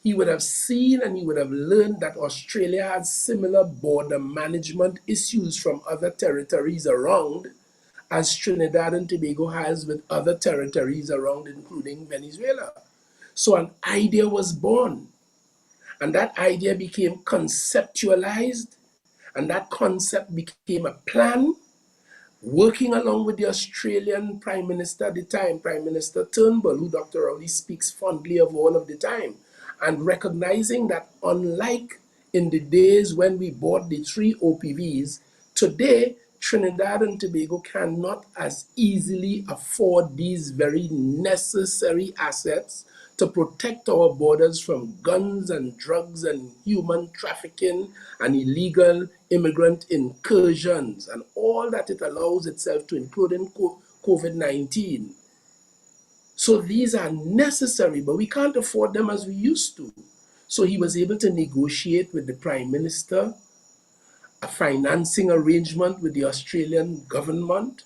he would have seen and he would have learned that Australia has similar border management issues from other territories around, as Trinidad and Tobago has with other territories around, including Venezuela. So an idea was born, and that idea became conceptualized, and that concept became a plan, working along with the Australian Prime Minister at the time, Prime Minister Turnbull, who Dr. Rowley speaks fondly of all of the time, and recognizing that unlike in the days when we bought the 3 OPVs, today Trinidad and Tobago cannot as easily afford these very necessary assets to protect our borders from guns and drugs and human trafficking and illegal immigrant incursions and all that it allows itself to, including COVID-19. So these are necessary, but we can't afford them as we used to. So he was able to negotiate with the Prime Minister a financing arrangement with the Australian government,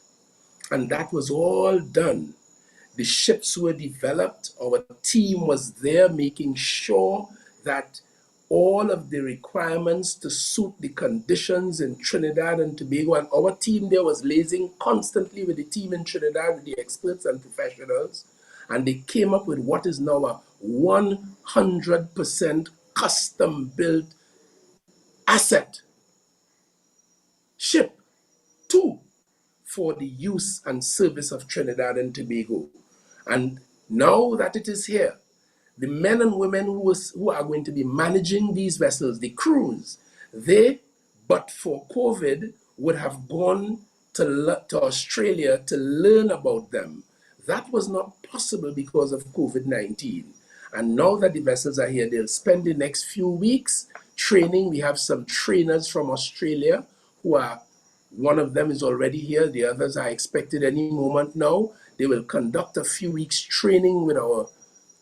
and that was all done. The ships were developed. Our team was there making sure that all of the requirements to suit the conditions in Trinidad and Tobago, and our team there was liaising constantly with the team in Trinidad, with the experts and professionals, and they came up with what is now a 100% custom-built asset ship too for the use and service of Trinidad and Tobago. And now that it is here, the men and women who are going to be managing these vessels, the crews, they, but for COVID, would have gone to Australia to learn about them. That was not possible because of COVID-19. And now that the vessels are here, they'll spend the next few weeks training. We have some trainers from Australia who are, one of them is already here. The others are expected any moment now. They will conduct a few weeks training with our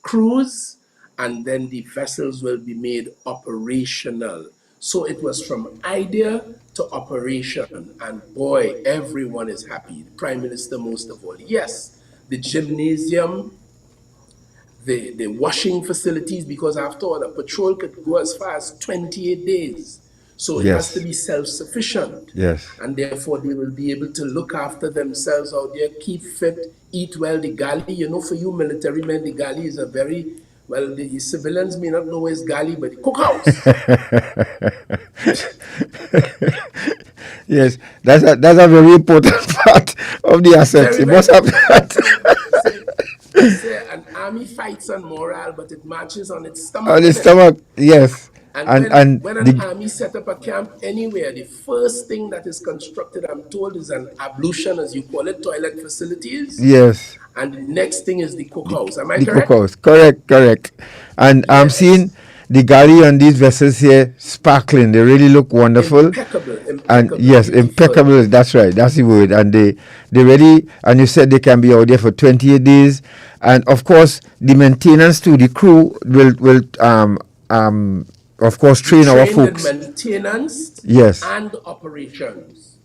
crews, and then the vessels will be made operational. So it was from idea to operation, and boy, everyone is happy. The Prime Minister most of all. Yes, the gymnasium, the washing facilities, because after all, a patrol could go as far as 28 days. So it has to be self-sufficient. Yes. And therefore, they will be able to look after themselves out there, keep fit, eat well. The galley, you know, for you military men, the galley is a very, well, the civilians may not know where it's galley, but the cookhouse. Yes, that's a very important part of the assets. You must have that. Say, an army fights on morale, but it marches on its stomach. On its stomach, yes. And when an army set up a camp anywhere, the first thing that is constructed, I'm told, is an ablution, as you call it, toilet facilities. Yes. And the next thing is the cookhouse. Am I the correct? Cookhouse, correct. And I'm seeing the galley on these vessels here sparkling. They really look wonderful. Impeccable. And yes, impeccable. That's right. That's the word. And they really, and you said they can be out there for 28 days. And of course, the maintenance to the crew will of course train our folks. In maintenance, yes, and operations.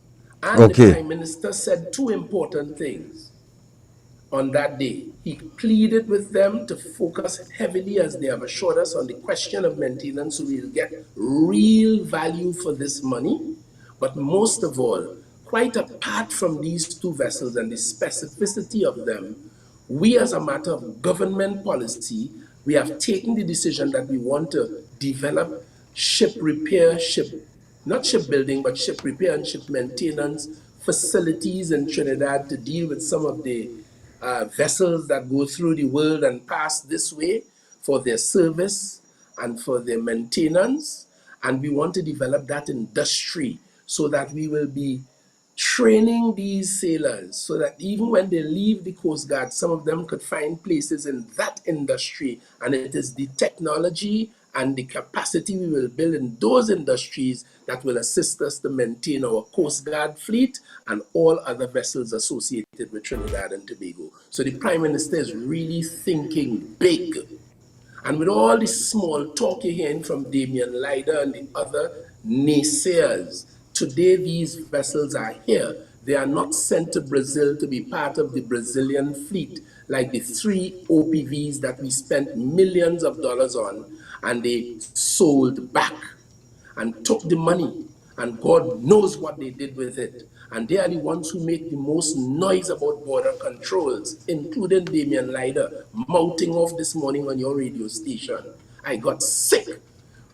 And the Prime Minister said two important things on that day. He pleaded with them to focus heavily, as they have assured us, on the question of maintenance, so we'll get real value for this money. But most of all, quite apart from these two vessels and the specificity of them, we, as a matter of government policy, we have taken the decision that we want to develop ship repair, not shipbuilding, but ship repair and ship maintenance facilities in Trinidad to deal with some of the vessels that go through the world and pass this way for their service and for their maintenance. And we want to develop that industry so that we will be training these sailors so that even when they leave the Coast Guard, some of them could find places in that industry. And it is the technology and the capacity we will build in those industries that will assist us to maintain our Coast Guard fleet and all other vessels associated with Trinidad and Tobago. So the Prime Minister is really thinking big. And with all this small talk you're hearing from Damian Lyder and the other naysayers, today these vessels are here. They are not sent to Brazil to be part of the Brazilian fleet, like the 3 OPVs that we spent millions of dollars on, and they sold back and took the money, and God knows what they did with it. And they are the ones who make the most noise about border controls, including Damian Lyder, mouthing off this morning on your radio station. I got sick.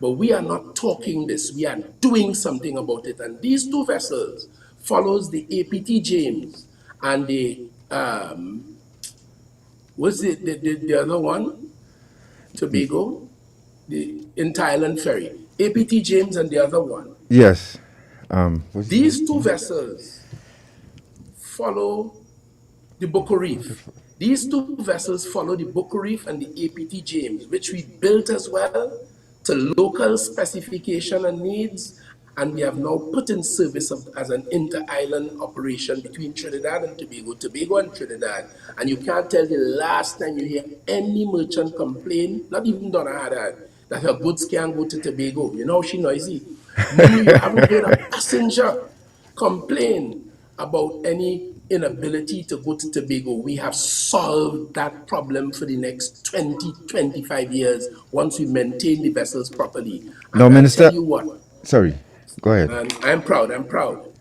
But we are not talking this, we are doing something about it. And these two vessels follows the APT James and the, what's the other one? Tobago, in Thailand ferry. APT James and the other one. Yes. These two vessels follow the Boko Reef. These two vessels follow the Boko Reef and the APT James, which we built as well to local specification and needs, and we have now put in service as an inter-island operation between Trinidad and Tobago and Trinidad. And you can't tell the last time you hear any merchant complain, not even Donna Haddad, that her goods can't go to Tobago. You know, she noisy. You haven't heard a passenger complain about any inability to go to Tobago. We have solved that problem for the next 20, 25 years once we maintain the vessels properly. Now, Minister, tell you what, sorry, go ahead. I'm proud.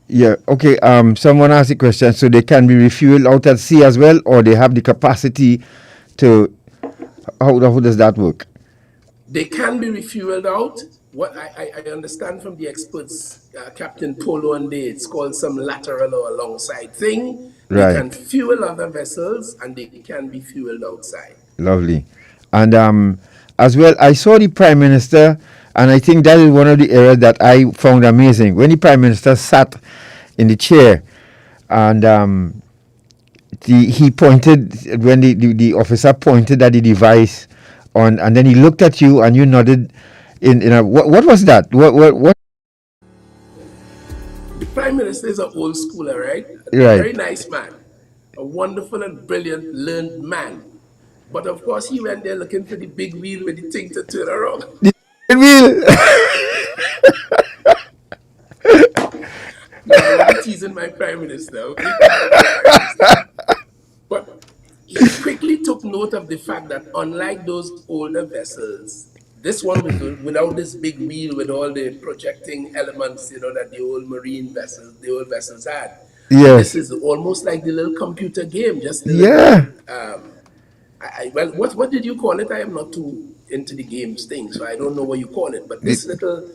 Yeah, okay. Someone asked a question, so they can be refueled out at sea as well, or they have the capacity to, how does that work? They can be refueled out. What I understand from the experts, Captain Polo and they, it's called some lateral or alongside thing. They Right. can fuel other vessels and they can be fueled outside. Lovely. And as well, I saw the Prime Minister, and I think that is one of the areas that I found amazing. When the Prime Minister sat in the chair and he pointed, when the officer pointed at the device on, and then he looked at you and you nodded in a, what was that? What? The Prime Minister is an old schooler, right? A Right. very nice man. A wonderful and brilliant, learned man. But of course, he went there looking for the big wheel with the thing to turn around. The wheel. No, I'm not teasing my Prime Minister, okay? But he quickly took note of the fact that unlike those older vessels, this one was without this big wheel with all the projecting elements, that the old old vessels had. Yes. This is almost like the little computer game, just the Yeah. well, what did you call it? I am not too into the games thing, so I don't know what you call it. But this little,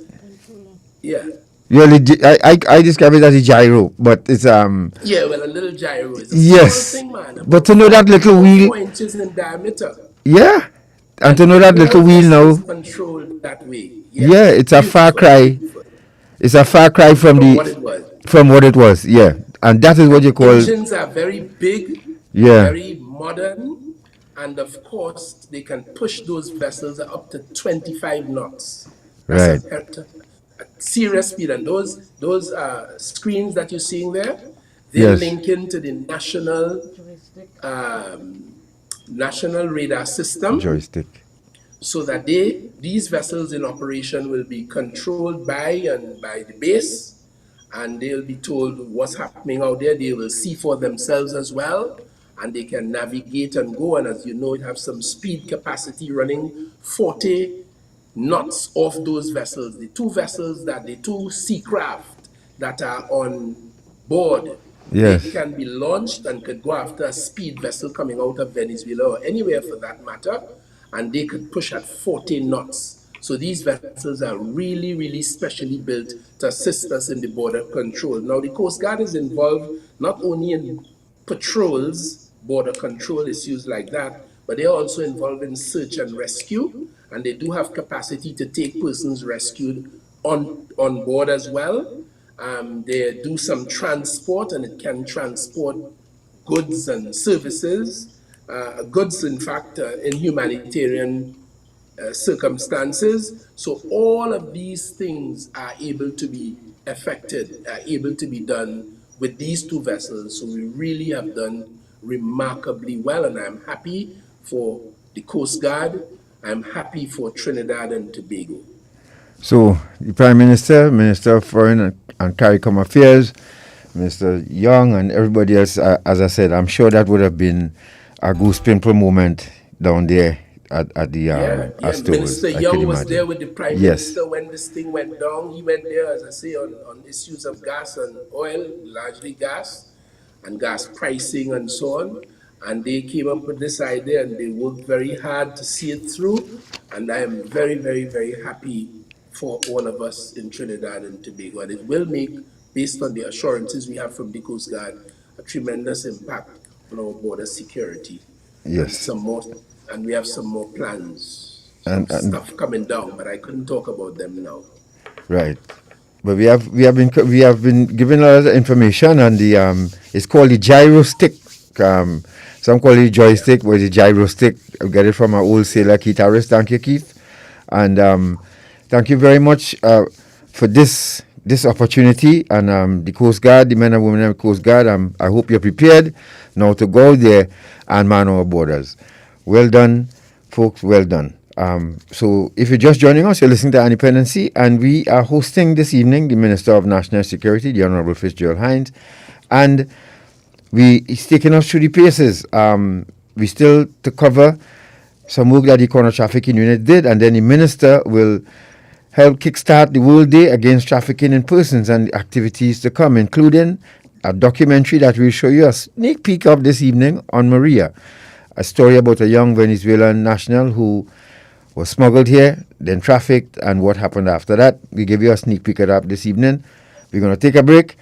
yeah. Really, I describe it as a gyro, but it's Yeah, well, a little gyro is a yes, small thing, man. but to know that little wheel, 4 inches in diameter. yeah, and to know that little wheel now, Controlled that way. yeah, it's a far cry. It's a far cry from what it was. from what it was, yeah, and that is what you call, Engines are very big, yeah, very modern, and of course they can push those vessels up to 25 knots. right, A serious speed, and those screens that you're seeing there, they Yes. link into the national radar system, joystick, so that these vessels in operation will be controlled by the base, and they'll be told what's happening out there. They will see for themselves as well, and they can navigate and go. And as you know, it has some speed capacity running 40 knots off those vessels. The two sea craft that are on board, Yes. they can be launched and could go after a speed vessel coming out of Venezuela or anywhere for that matter, and they could push at 40 knots. So these vessels are really, really specially built to assist us in the border control. Now, the Coast Guard is involved not only in patrols, border control issues like that, but they're also involved in search and rescue, and they do have capacity to take persons rescued on board as well. They do some transport, and it can transport goods and services, goods, in fact, in humanitarian circumstances. So all of these things are able to be effected, are able to be done with these two vessels. So we really have done remarkably well, and I'm happy for the Coast Guard. I'm happy for Trinidad and Tobago. So the Prime Minister, Minister of Foreign and CARICOM Affairs, Mr. Young, and everybody else, as I said, I'm sure that would have been a goose pimple moment down there at the Astores. Minister I Young could was imagine. there with the Prime Yes. Minister when this thing went down. He went there, as I say, on issues of gas and oil, largely gas, and gas pricing and so on. And they came up with this idea, and they worked very hard to see it through. And I am very, very, very happy for all of us in Trinidad and Tobago. And it will make, based on the assurances we have from the Coast Guard, a tremendous impact on our border security. Yes. And we have some more plans, And stuff coming down, but I couldn't talk about them now. right, but we have been given a lot of information on the it's called the gyro stick. Some call it joystick, but it's a gyro stick. I get it from our old sailor Keith Harris. Thank you, Keith, and thank you very much for this opportunity. And the Coast Guard, the men and women of the Coast Guard, I hope you're prepared now to go there and man our borders. Well done, folks, well done. So if you're just joining us, you're listening to Dependency, and we are hosting this evening the Minister of National Security, the Honorable Fitzgerald Hinds, and he's taking us through the paces. We still to cover some work that the Counter Trafficking Unit did, and then the Minister will help kickstart the World Day Against Trafficking in Persons and the activities to come, including a documentary that will show you a sneak peek of this evening on Maria, a story about a young Venezuelan national who was smuggled here, then trafficked, and what happened after that. We give you a sneak peek of that this evening. We're going to take a break.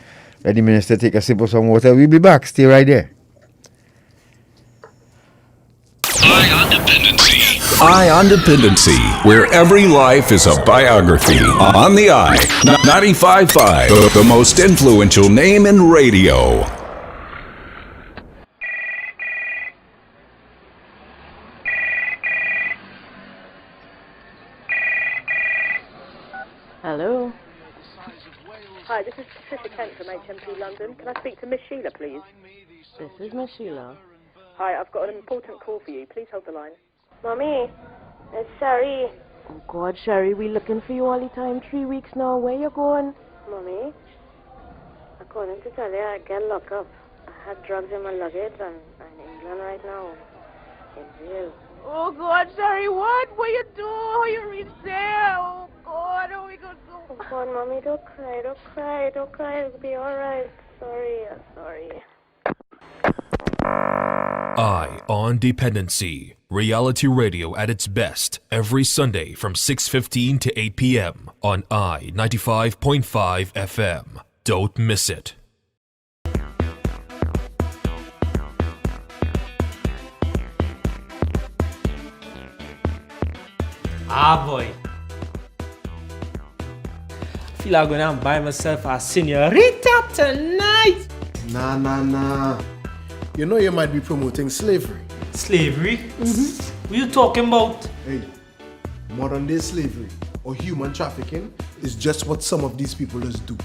Let the minister take a sip of some water. We'll be back. Stay right there. Eye on Dependency. Eye on Dependency, where every life is a biography. On the Eye, 95.5, the most influential name in radio. Hello. Hi, this is Patricia Kent from HMP London. Can I speak to Miss Sheila, please? This is Miss Sheila. Hi, I've got an important call for you. Please hold the line. Mommy, it's Sherry. Oh, God, Sherry, we looking for you all the time. 3 weeks now. Where you going? Mommy, according to Talia, I get locked up. I had drugs in my luggage and I'm in England right now. In jail. Oh, God, Sherry, what? What you do? How you reach there? Oh, God, how we gonna do? Oh, God, Mommy, don't cry, don't cry, don't cry. It'll be all right. Sorry, I'm sorry. Eye on Dependency. Reality radio at its best every Sunday from 6:15 to 8 p.m. on I 95.5 FM. Don't miss it. Ah, boy. I feel like I'm gonna buy myself a senorita tonight. Nah. You know you might be promoting slavery. Slavery? Mm-hmm. What you talking about? Hey, modern day slavery or human trafficking is just what some of these people just do.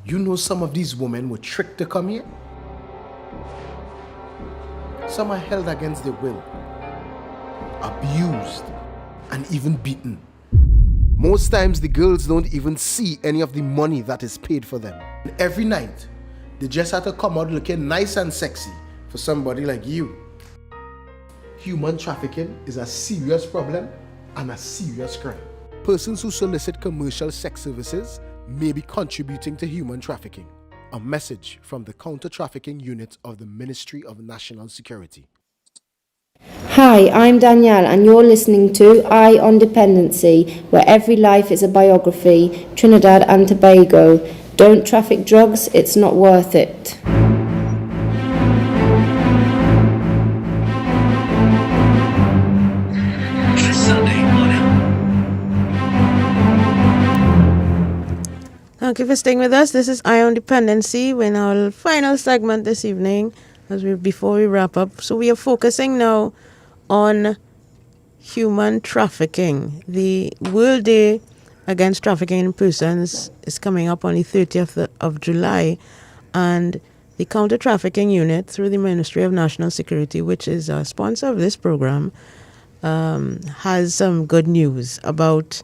You know some of these women were tricked to come here? Some are held against their will, abused, and even beaten. Most times the girls don't even see any of the money that is paid for them. And every night, they just have to come out looking nice and sexy for somebody like you. Human trafficking is a serious problem and a serious crime. Persons who solicit commercial sex services may be contributing to human trafficking. A message from the Counter-Trafficking Unit of the Ministry of National Security. Hi, I'm Danielle and you're listening to Eye on Dependency, where every life is a biography, Trinidad and Tobago. Don't traffic drugs, it's not worth it. Thank you for staying with us. This is Eye on Dependency. We're in our final segment this evening before we wrap up. So we are focusing now on human trafficking. The World Day Against Trafficking in Persons is coming up on the 30th of July, and the Counter-Trafficking Unit through the Ministry of National Security, which is a sponsor of this program, has some good news about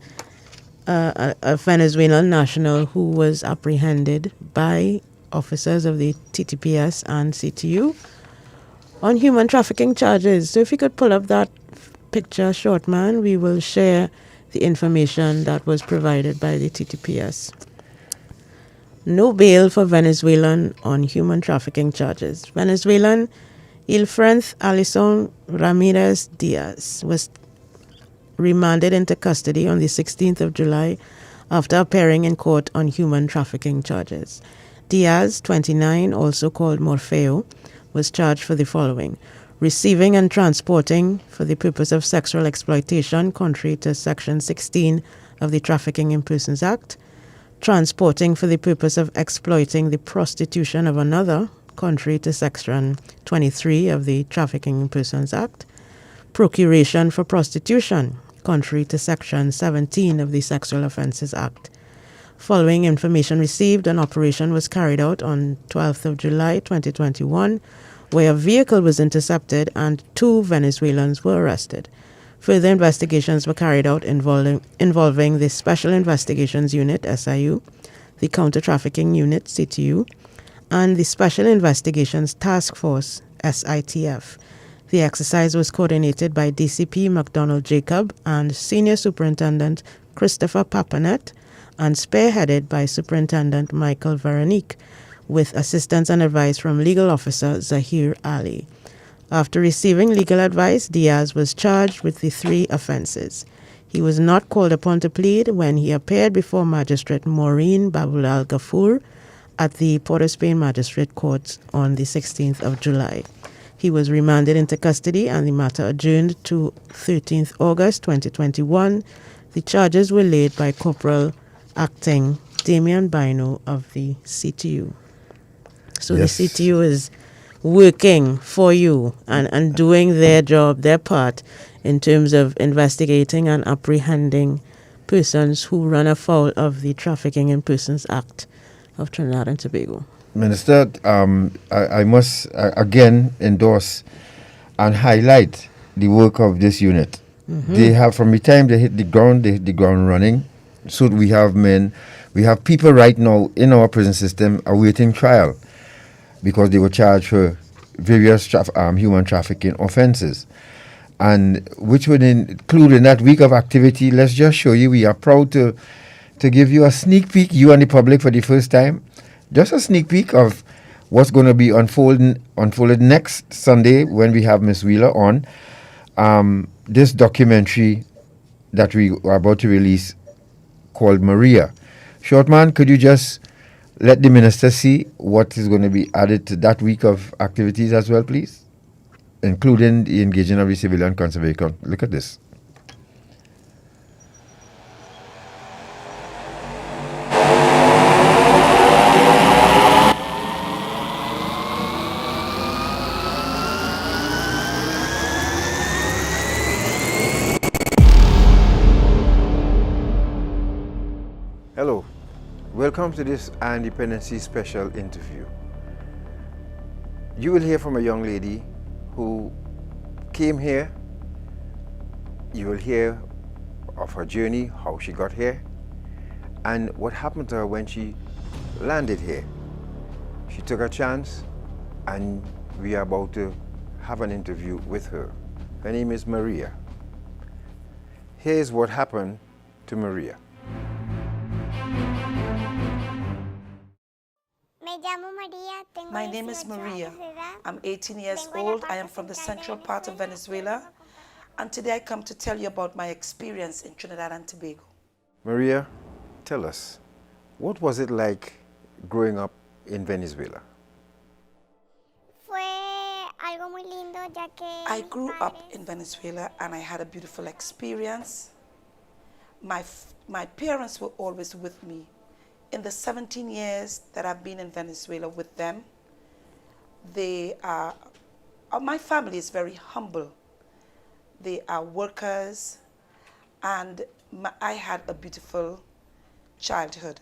a Venezuelan national who was apprehended by officers of the TTPS and CTU on human trafficking charges. So if you could pull up that picture, short man, we will share the information that was provided by the TTPS. No bail for Venezuelan on human trafficking charges. Venezuelan Ilfrence Alison Ramirez Diaz was remanded into custody on the 16th of July after appearing in court on human trafficking charges. Diaz, 29, also called Morfeo, was charged for the following: receiving and transporting for the purpose of sexual exploitation, contrary to Section 16 of the Trafficking in Persons Act; transporting for the purpose of exploiting the prostitution of another, contrary to Section 23 of the Trafficking in Persons Act; procuration for prostitution, contrary to Section 17 of the Sexual Offences Act. Following information received, an operation was carried out on 12th of July 2021, where a vehicle was intercepted and 2 Venezuelans were arrested. Further investigations were carried out involving the Special Investigations Unit, SIU, the Counter-Trafficking Unit, CTU, and the Special Investigations Task Force, SITF. The exercise was coordinated by DCP McDonald Jacob and Senior Superintendent Christopher Papanet, and spearheaded by Superintendent Michael Veronique, with assistance and advice from Legal Officer Zahir Ali. After receiving legal advice, Diaz was charged with the 3 offenses. He was not called upon to plead when he appeared before Magistrate Maureen Babulal Ghafoor at the Port of Spain Magistrate Court on the 16th of July. He was remanded into custody and the matter adjourned to 13th August 2021. The charges were laid by Corporal Acting Damian Bino of the CTU. So Yes. the CTU is working for you and doing their job, their part, in terms of investigating and apprehending persons who run afoul of the Trafficking in Persons Act of Trinidad and Tobago. Minister, I must again endorse and highlight the work of this unit. They have, from the time they hit the ground, they hit the ground running. So we have people right now in our prison system awaiting trial because they were charged for various human trafficking offenses. And which would include in that week of activity, let's just show you, we are proud to give you a sneak peek, you and the public for the first time, just a sneak peek of what's going to be unfolded next Sunday when we have Miss Wheeler on. This documentary that we are about to release called Maria. Shortman, could you just let the minister see what is going to be added to that week of activities as well, please? Including the engaging of the civilian conservation. Look at this. Hello, welcome to this Dependency special interview. You will hear from a young lady who came here. You will hear of her journey, how she got here, and what happened to her when she landed here. She took a chance, and we are about to have an interview with her. Her name is Maria. Here's what happened to Maria. My name is Maria. I'm 18 years old. I am from the central part of Venezuela. And today I come to tell you about my experience in Trinidad and Tobago. Maria, tell us, what was it like growing up in Venezuela? I grew up in Venezuela and I had a beautiful experience. My parents were always with me. In the 17 years that I've been in Venezuela with them, my family is very humble. They are workers, and I had a beautiful childhood,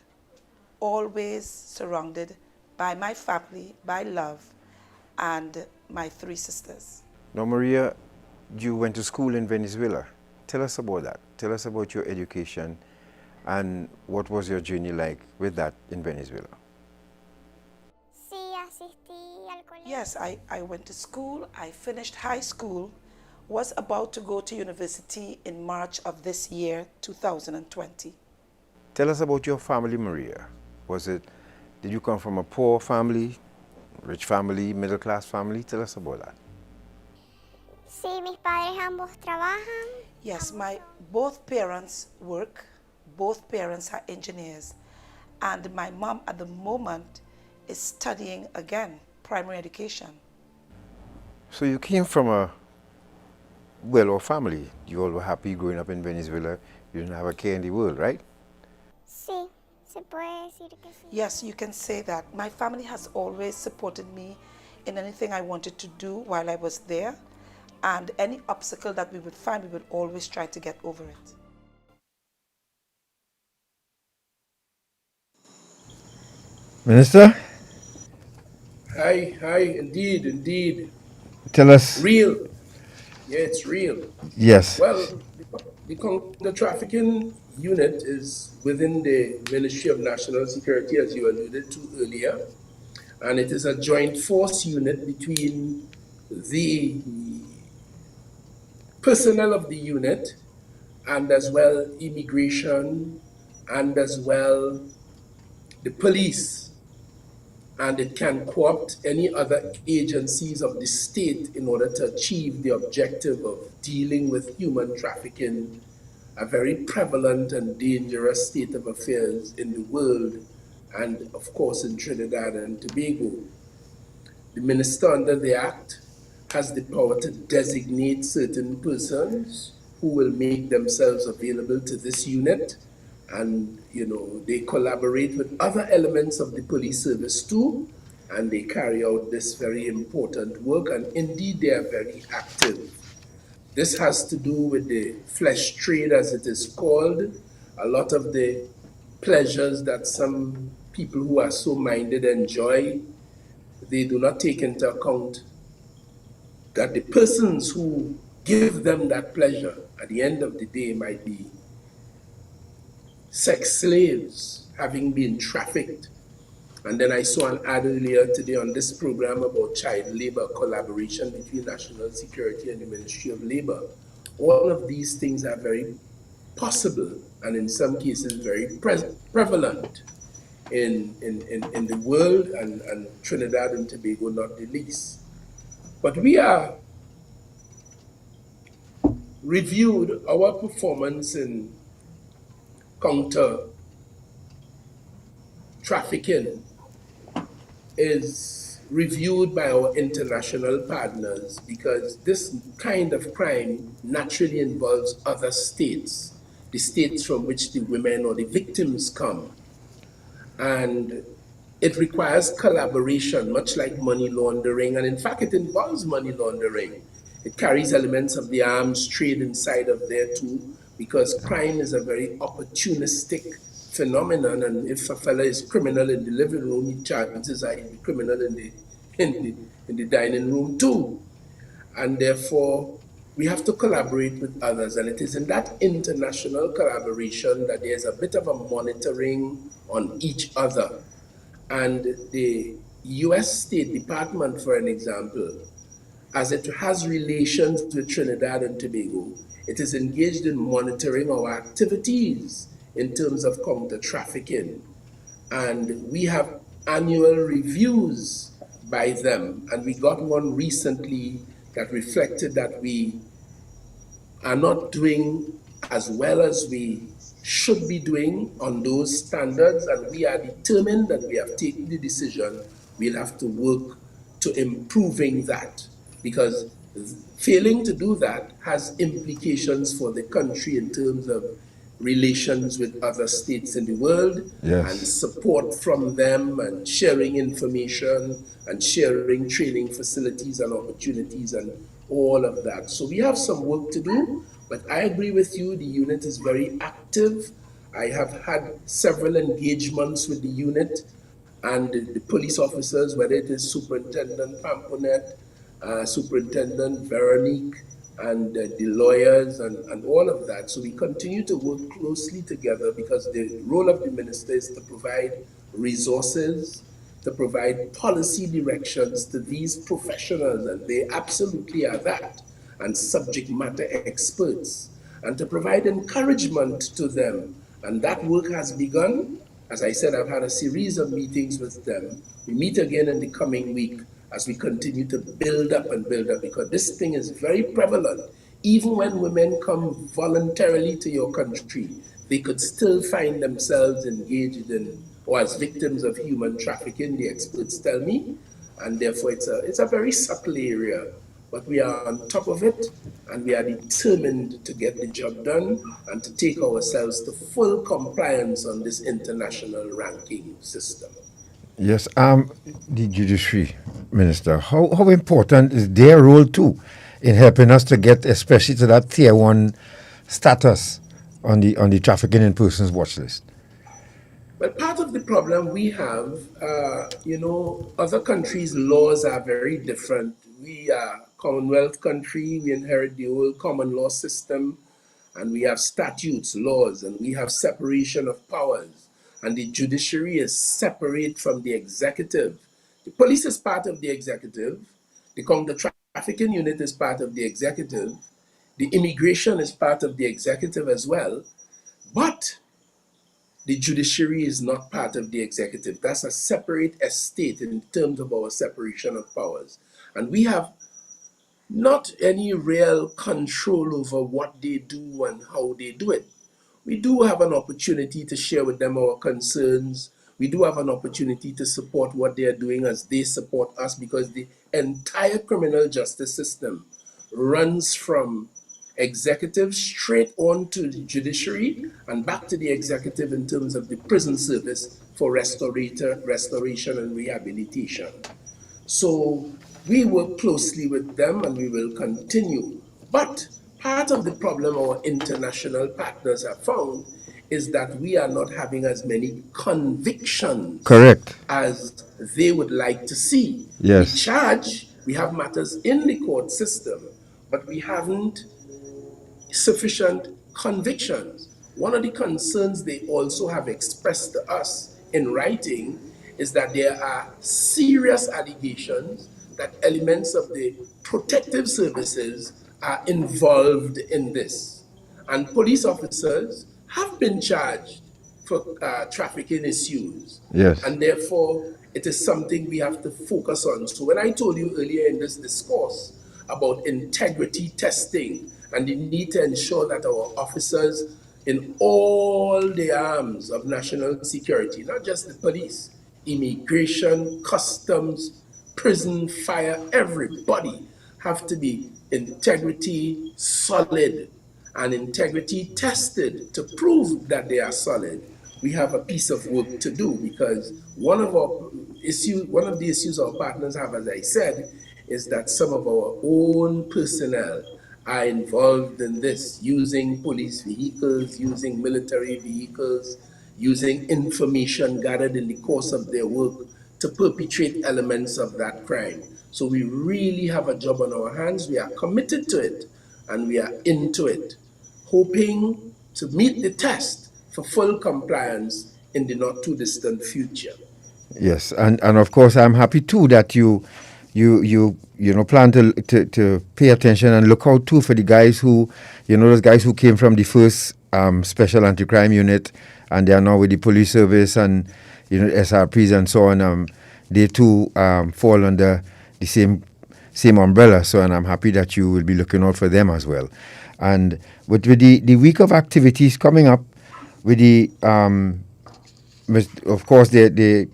always surrounded by my family, by love, and my 3 sisters. Now, Maria, you went to school in Venezuela. Tell us about that. Tell us about your education and what was your journey like with that in Venezuela? Yes, I went to school. I finished high school, was about to go to university in March of this year, 2020. Tell us about your family, Maria. Did you come from a poor family, rich family, middle class family? Tell us about that. Yes, both parents work. Both parents are engineers, and my mom at the moment is studying again, primary education. So you came from a well-off family. You all were happy growing up in Venezuela. You didn't have a care in the world, right? Yes, you can say that. My family has always supported me in anything I wanted to do while I was there, and any obstacle that we would find, we would always try to get over it. Minister? Hi, indeed. Tell us. Real. Yeah, it's real. Yes. Well, the trafficking unit is within the Ministry of National Security, as you alluded to earlier, and it is a joint force unit between the personnel of the unit and as well immigration and as well the police. and it can co-opt any other agencies of the state in order to achieve the objective of dealing with human trafficking, a very prevalent and dangerous state of affairs in the world, and of course in Trinidad and Tobago. The minister under the Act has the power to designate certain persons who will make themselves available to this unit, and they collaborate with other elements of the police service too, and they carry out this very important work, and indeed they are very active. This has to do with the flesh trade, as it is called. A lot of the pleasures that some people who are so minded enjoy, they do not take into account that the persons who give them that pleasure at the end of the day might be sex slaves having been trafficked. And then I saw an ad earlier today on this program about child labor collaboration between National Security and the Ministry of Labor. All of these things are very possible and in some cases very prevalent in the world, and Trinidad and Tobago not the least. But we are reviewed our performance in counter trafficking is reviewed by our international partners, because this kind of crime naturally involves other states, the states from which the women or the victims come. And it requires collaboration, much like money laundering, and in fact it involves money laundering. It carries elements of the arms trade inside of there too, because crime is a very opportunistic phenomenon, and if a fella is criminal in the living room, chances are he'll be criminal in the dining room too. And therefore, we have to collaborate with others, and it is in that international collaboration that there's a bit of a monitoring on each other. And the US State Department, for an example, as it has relations with Trinidad and Tobago, it is engaged in monitoring our activities in terms of counter trafficking. And we have annual reviews by them, and we got one recently that reflected that we are not doing as well as we should be doing on those standards, and we are determined that we have taken the decision we'll have to work to improving that, because failing to do that has implications for the country in terms of relations with other states in the world, Yes. and support from them, and sharing information, and sharing training facilities and opportunities, and all of that. So we have some work to do, but I agree with you, the unit is very active. I have had several engagements with the unit and the police officers, whether it is Superintendent Pamponet, Superintendent Veronique, and the lawyers and all of that. So we continue to work closely together, because the role of the minister is to provide resources, to provide policy directions to these professionals, and they absolutely are that, and subject matter experts, and to provide encouragement to them. And that work has begun. As I said, I've had a series of meetings with them. We meet again in the coming week as we continue to build up and build up, because this thing is very prevalent. Even when women come voluntarily to your country, they could still find themselves engaged in or as victims of human trafficking, the experts tell me, and therefore it's a very subtle area. But we are on top of it, and we are determined to get the job done and to take ourselves to full compliance on this international ranking system. Yes, the Judiciary Minister, how important is their role too in helping us to get especially to that Tier 1 status on the trafficking in persons watch list? Well, part of the problem we have, other countries' laws are very different. We are a Commonwealth country, we inherit the old common law system, and we have statutes, laws, and we have separation of powers. And the judiciary is separate from the executive. The police is part of the executive, the counter trafficking unit is part of the executive, the immigration is part of the executive as well, but the judiciary is not part of the executive. That's a separate estate in terms of our separation of powers. And we have not any real control over what they do and how they do it. We do have an opportunity to share with them our concerns. We do have an opportunity to support what they are doing as they support us, because the entire criminal justice system runs from executive straight on to the judiciary and back to the executive in terms of the prison service for restoration and rehabilitation. So we work closely with them and we will continue. But part of the problem our international partners have found is that we are not having as many convictions Correct. as they would like to see. Yes. We charge, we have matters in the court system, but we haven't sufficient convictions. One of the concerns they also have expressed to us in writing is that there are serious allegations that elements of the protective services are involved in this. And police officers have been charged for trafficking issues. Yes. And therefore, it is something we have to focus on. So when I told you earlier in this discourse about integrity testing and the need to ensure that our officers in all the arms of national security, not just the police, immigration, customs, prison, fire, everybody have to be integrity solid and integrity tested to prove that they are solid. We have a piece of work to do, because one of the issues our partners have, as I said, is that some of our own personnel are involved in this, using police vehicles, using military vehicles, using information gathered in the course of their work to perpetrate elements of that crime. So we really have a job on our hands. We are committed to it and we are into it, hoping to meet the test for full compliance in the not too distant future. Yes, and of course I'm happy too that you plan to pay attention and look out too for the guys who, those guys who came from the first special anti-crime unit and they are now with the police service and SRPs and so on. They too fall under the same umbrella. So, and I'm happy that you will be looking out for them as well. And with the week of activities coming up, with the of course the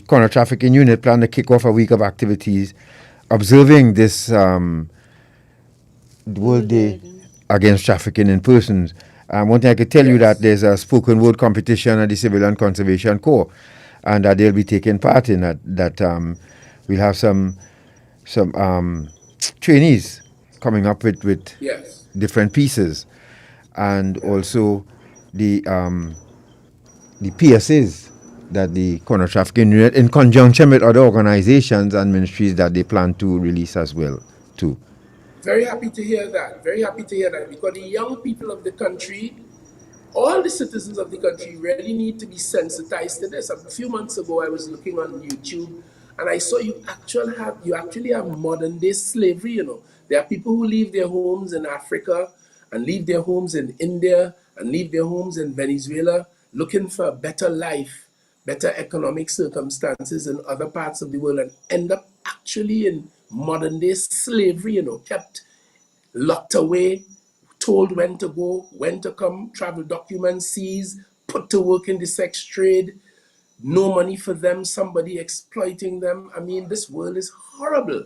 counter trafficking unit plan to kick off a week of activities observing this World Day Against Trafficking in Persons. One thing I could tell you that there's a spoken word competition at the Civilian Conservation Corps, and that they'll be taking part in that. We'll have some trainees coming up with Yes. different pieces, and also the PSAs that the counter trafficking unit, in conjunction with other organizations and ministries, that they plan to release as well too. Very happy to hear that. Very happy to hear that, because the young people of the country, all the citizens of the country, really need to be sensitized to this. A few months ago, I was looking on YouTube and I saw you actually have modern day slavery. There are people who leave their homes in Africa and leave their homes in India and leave their homes in Venezuela looking for a better life, better economic circumstances in other parts of the world, and end up actually in modern day slavery, kept locked away, told when to go, when to come, travel documents seized, put to work in the sex trade, no money for them, somebody exploiting them. I mean, this world is horrible.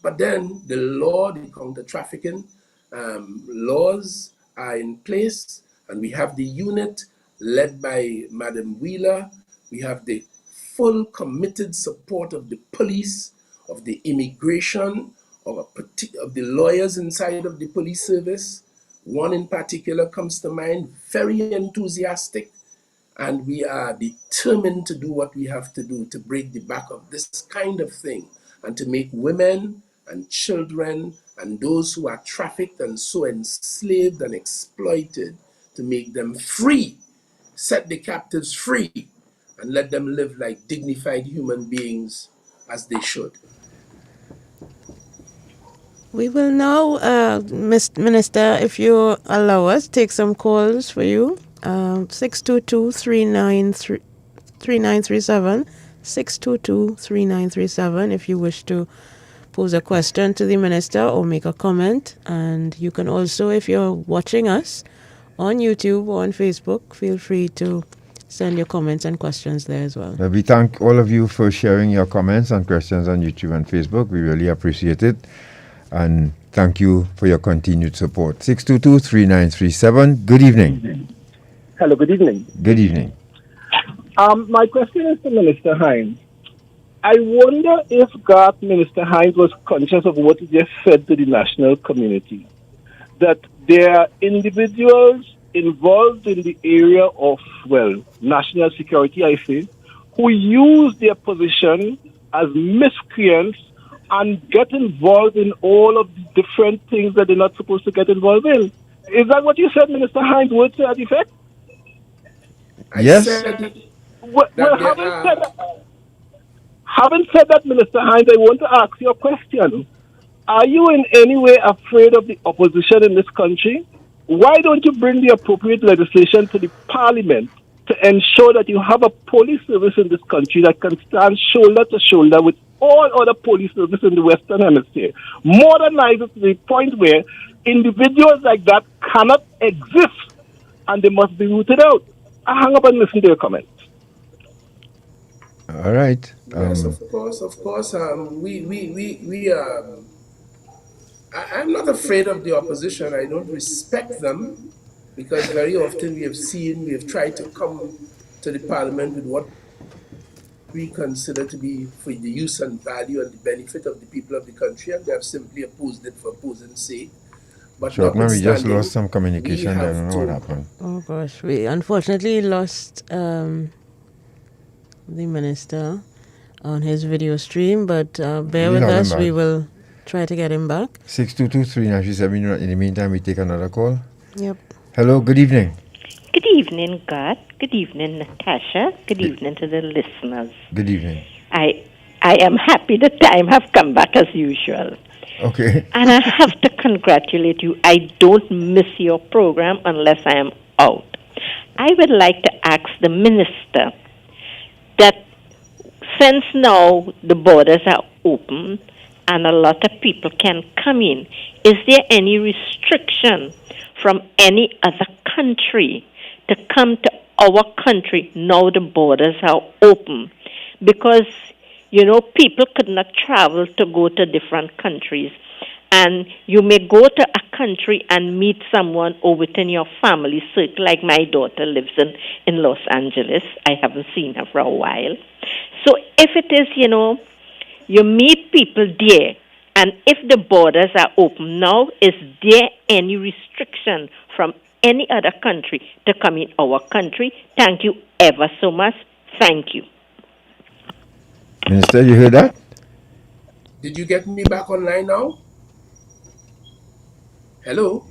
But then the law, the counter-trafficking laws are in place, and we have the unit led by Madam Wheeler. We have the full committed support of the police, of the immigration, of the lawyers inside of the police service. One in particular comes to mind, very enthusiastic, and we are determined to do what we have to do to break the back of this kind of thing and to make women and children and those who are trafficked and so enslaved and exploited, to make them free, set the captives free, and let them live like dignified human beings as they should. We will now, Minister, if you allow us, take some calls for you. 622-3937, 622-3937 if you wish to pose a question to the minister or make a comment. And you can also, if you're watching us on YouTube or on Facebook, feel free to send your comments and questions there as well. We thank all of you for sharing your comments and questions on YouTube and Facebook. We really appreciate it. And thank you for your continued support. 622-3937. Good evening. Hello, good evening. Good evening. My question is to Minister Hinds. I wonder if Minister Hinds was conscious of what he just said to the national community, that there are individuals involved in the area of, national security, I say, who use their position as miscreants and get involved in all of the different things that they're not supposed to get involved in. Is that what you said, Minister Hinds? Would to that effect? Yes. Having said that, Minister Hinds, I want to ask you a question. Are you in any way afraid of the opposition in this country? Why don't you bring the appropriate legislation to the parliament to ensure that you have a police service in this country that can stand shoulder to shoulder with all other police services in the Western Hemisphere? Modernize it to the point where individuals like that cannot exist and they must be rooted out. I hang up and listen to your comments. All right. Yes, of course. I'm not afraid of the opposition. I don't respect them because very often we have tried to come to the parliament with what we consider to be for the use and value and the benefit of the people of the country, and they have simply opposed it for opposing's sake. But Sure, man, we just lost some communication there. I don't know what happened. Oh gosh, we unfortunately lost the minister on his video stream, but bear with us, we will try to get him back. 622-3937. In the meantime, we take another call. Yep. Hello, good evening. Good evening, God. Good evening, Natasha. Good evening to the listeners. Good evening. I am happy the time have come back as usual. Okay. And I have to congratulate you. I don't miss your program unless I am out. I would like to ask the minister that since now the borders are open and a lot of people can come in, is there any restriction from any other country to come to our country now the borders are open? Because, people could not travel to go to different countries. And you may go to a country and meet someone or within your family circle, like my daughter lives in Los Angeles. I haven't seen her for a while. So if it is, you meet people there, and if the borders are open now, is there any restriction from any other country to come in our country? Thank you ever so much. Thank you. Minister, you heard that? Did you get me back online now? Hello?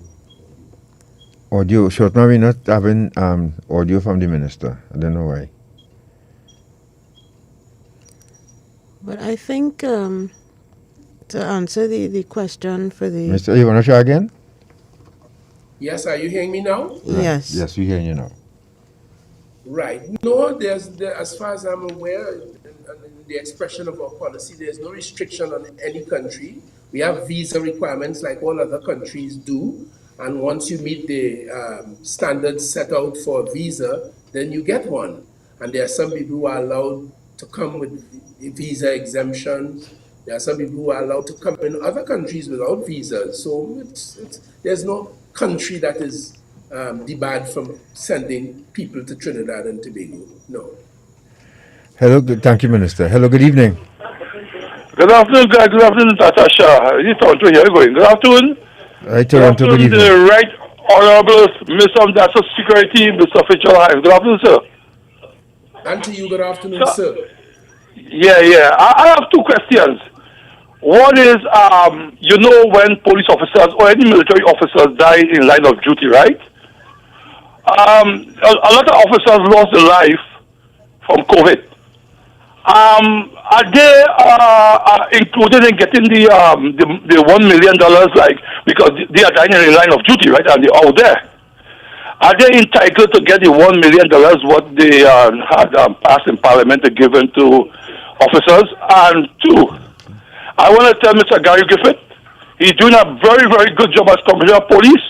Audio. Shortman, we're not having audio from the minister. I don't know why. But I think to answer the question for the... Minister, you want to try again? Yes, are you hearing me now? Yes. Yes, we're hearing you now. Right. No, as far as I'm aware, in the expression of our policy, there's no restriction on any country. We have visa requirements like all other countries do. And once you meet the standards set out for a visa, then you get one. And there are some people who are allowed to come with visa exemptions. There are some people who are allowed to come in other countries without visas. So there's no country that is debarred from sending people to Trinidad and Tobago. No. Hello, thank you, Minister. Hello, good evening. Good afternoon, guys. Good afternoon, Natasha. This is Toronto here going. Good afternoon. Right, Toronto, good evening. The Right Honorable Minister of National Security, Mr. Fitzgerald Hinds. Good afternoon, sir. And to you, good afternoon, sir. Yeah. I have two questions. One is, when police officers or any military officers die in line of duty, right? A lot of officers lost their life from COVID. Are they included in getting the $1 million, like, because they are dying in line of duty, right? And they're out there. Are they entitled to get the $1 million what they had passed in Parliament to give to officers? And two, I want to tell Mr. Gary Griffith, he's doing a very, very good job as Commissioner of Police.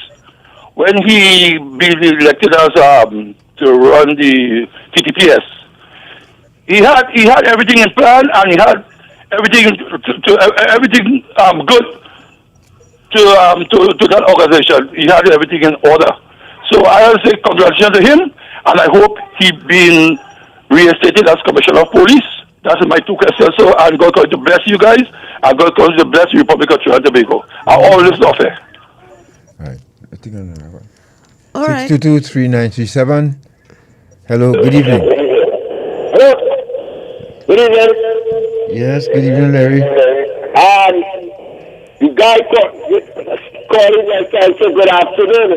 When he be elected as to run the TTPS, he had everything in plan, and he had everything everything good to that organization. He had everything in order. So I will say congratulations to him, and I hope he been reinstated as Commissioner of Police. That's my two questions. So I'm going to bless you guys. I'm going to bless the Republic of Trinidad and Tobago. I always love it. Right. I think I'm gonna All right. 622-3937. Hello, good evening. Hello. Good evening. Yes, good evening, Larry. The guy calling my son said good afternoon.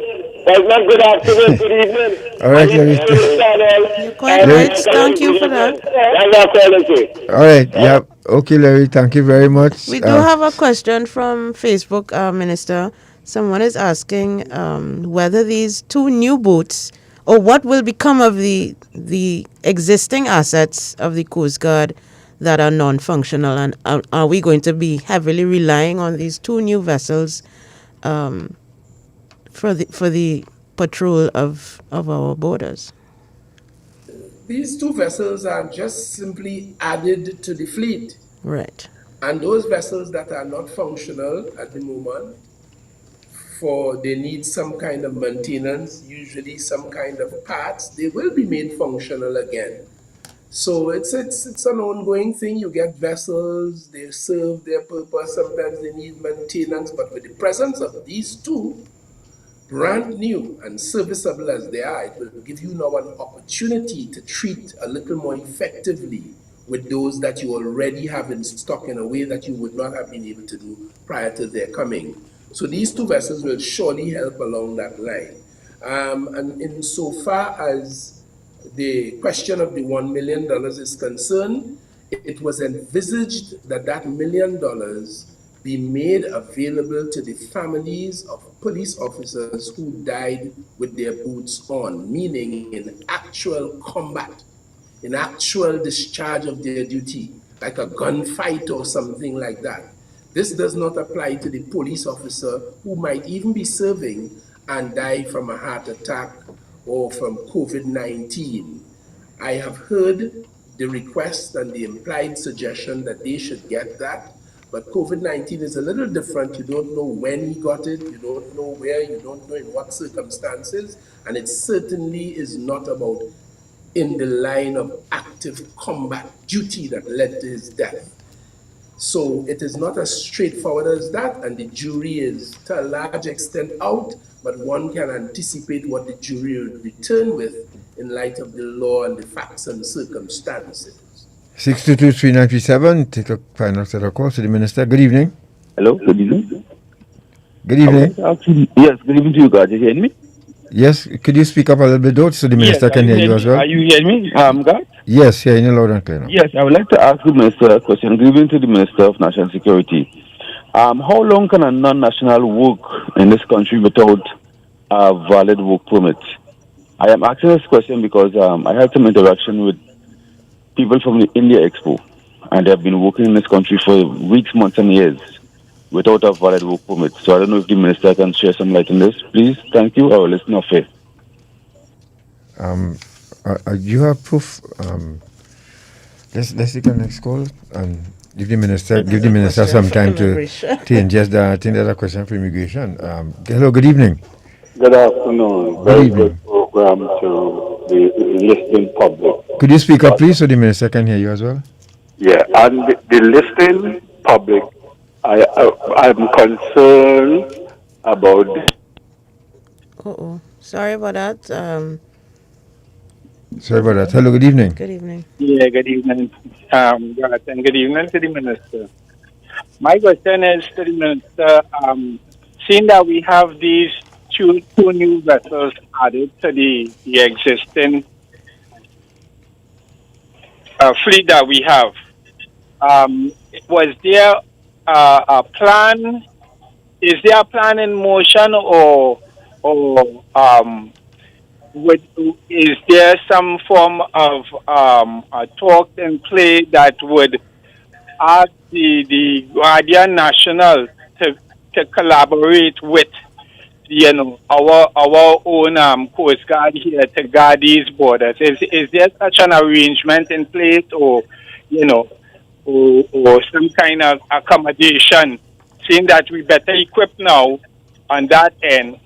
Well, not good afternoon, good evening. All right, Larry. You're quite right. Thank you for that. All right, yeah. Okay, Larry, thank you very much. We do have a question from Facebook, Minister. Someone is asking whether these two new boats, or what will become of the existing assets of the Coast Guard that are non-functional, and are we going to be heavily relying on these two new vessels for the patrol of our borders? These two vessels are just simply added to the fleet. Right. And those vessels that are not functional at the moment, they need some kind of maintenance, usually some kind of parts, they will be made functional again. So it's an ongoing thing. You get vessels, they serve their purpose, sometimes they need maintenance, but with the presence of these two, brand new and serviceable as they are, it will give you now an opportunity to treat a little more effectively with those that you already have in stock in a way that you would not have been able to do prior to their coming. So these two vessels will surely help along that line. And insofar as the question of the $1 million is concerned, it was envisaged that $1 million be made available to the families of police officers who died with their boots on, meaning in actual combat, in actual discharge of their duty, like a gunfight or something like that. This does not apply to the police officer who might even be serving and die from a heart attack or from COVID-19. I have heard the request and the implied suggestion that they should get that, but COVID-19 is a little different. You don't know when he got it, you don't know where, you don't know in what circumstances, and it certainly is not about in the line of active combat duty that led to his death. So it is not as straightforward as that, and the jury is to a large extent out, but one can anticipate what the jury will return with in light of the law and the facts and circumstances. 622-3937, take a final set of calls to the Minister. Good evening. Hello, good evening. Good evening. Yes, good evening to you guys. You hear me? Yes, could you speak up a little bit though so the Minister can hear you as well? Are you hearing me, God? Yes, hearing you loud and clear now. Yes, I would like to ask the Minister a question, given to the Minister of National Security. How long can a non-national work in this country without a valid work permit? I am asking this question because I had some interaction with people from the India Expo, and they have been working in this country for weeks, months, and years without a valid work permit. So I don't know if the Minister can share some light on this. Please, thank you. I will listen off here. You have proof. Let's take the next call and give the Minister some time to ingest that. I think that's a question for immigration. Hello, good evening. Good afternoon. Very good program to the listening public. Could you speak up, please, so the Minister can hear you as well? Yeah, and the listening public, I'm concerned about this. Sorry about that. Sorry about that. Hello, good evening. Good evening. Yeah, good evening. And good evening to the Minister. My question is to the Minister, seeing that we have these two new vessels added to the existing fleet that we have, was there a plan? Is there a plan in motion, or is there some form of a talk and play that would ask the Guardian National to collaborate with our own Coast Guard here to guard these borders? Is there such an arrangement in place, or or some kind of accommodation, seeing that we better equipped now on that end?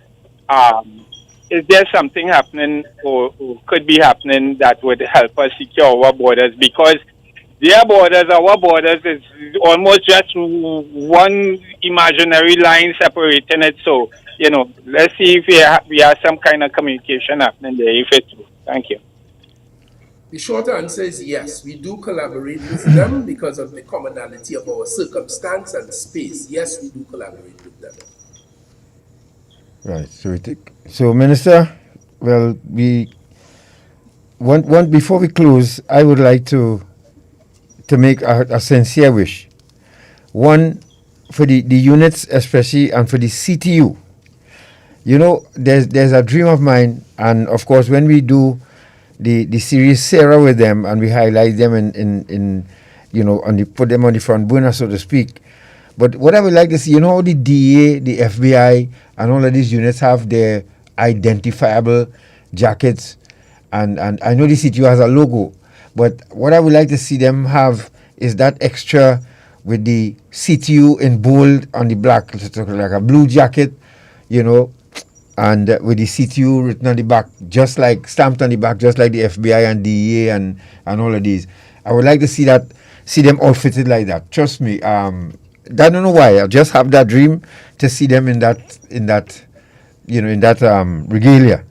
Is there something happening or could be happening that would help us secure our borders? Because their borders, our borders, is almost just one imaginary line separating it. So, let's see if we have some kind of communication happening there, if it's true. Thank you. The short answer is yes. We do collaborate with them because of the commonality of our circumstance and space. Yes, we do collaborate with them. Right. So, Minister, well, before we close, I would like to make a sincere wish. One, for the units especially, and for the CTU. There's a dream of mine, and of course, when we do the series Sarah with them, and we highlight them in put them on the front burner, so to speak. But what I would like to see, how the DEA, the FBI, and all of these units have their identifiable jackets, and I know the CTU has a logo, but what I would like to see them have is that extra with the CTU in bold on the black, like a blue jacket, and with the CTU written on the back, just like stamped on the back, just like the FBI and DEA and all of these. I would like to see them all fitted like that. Trust me. I don't know why. I just have that dream to see them in that regalia,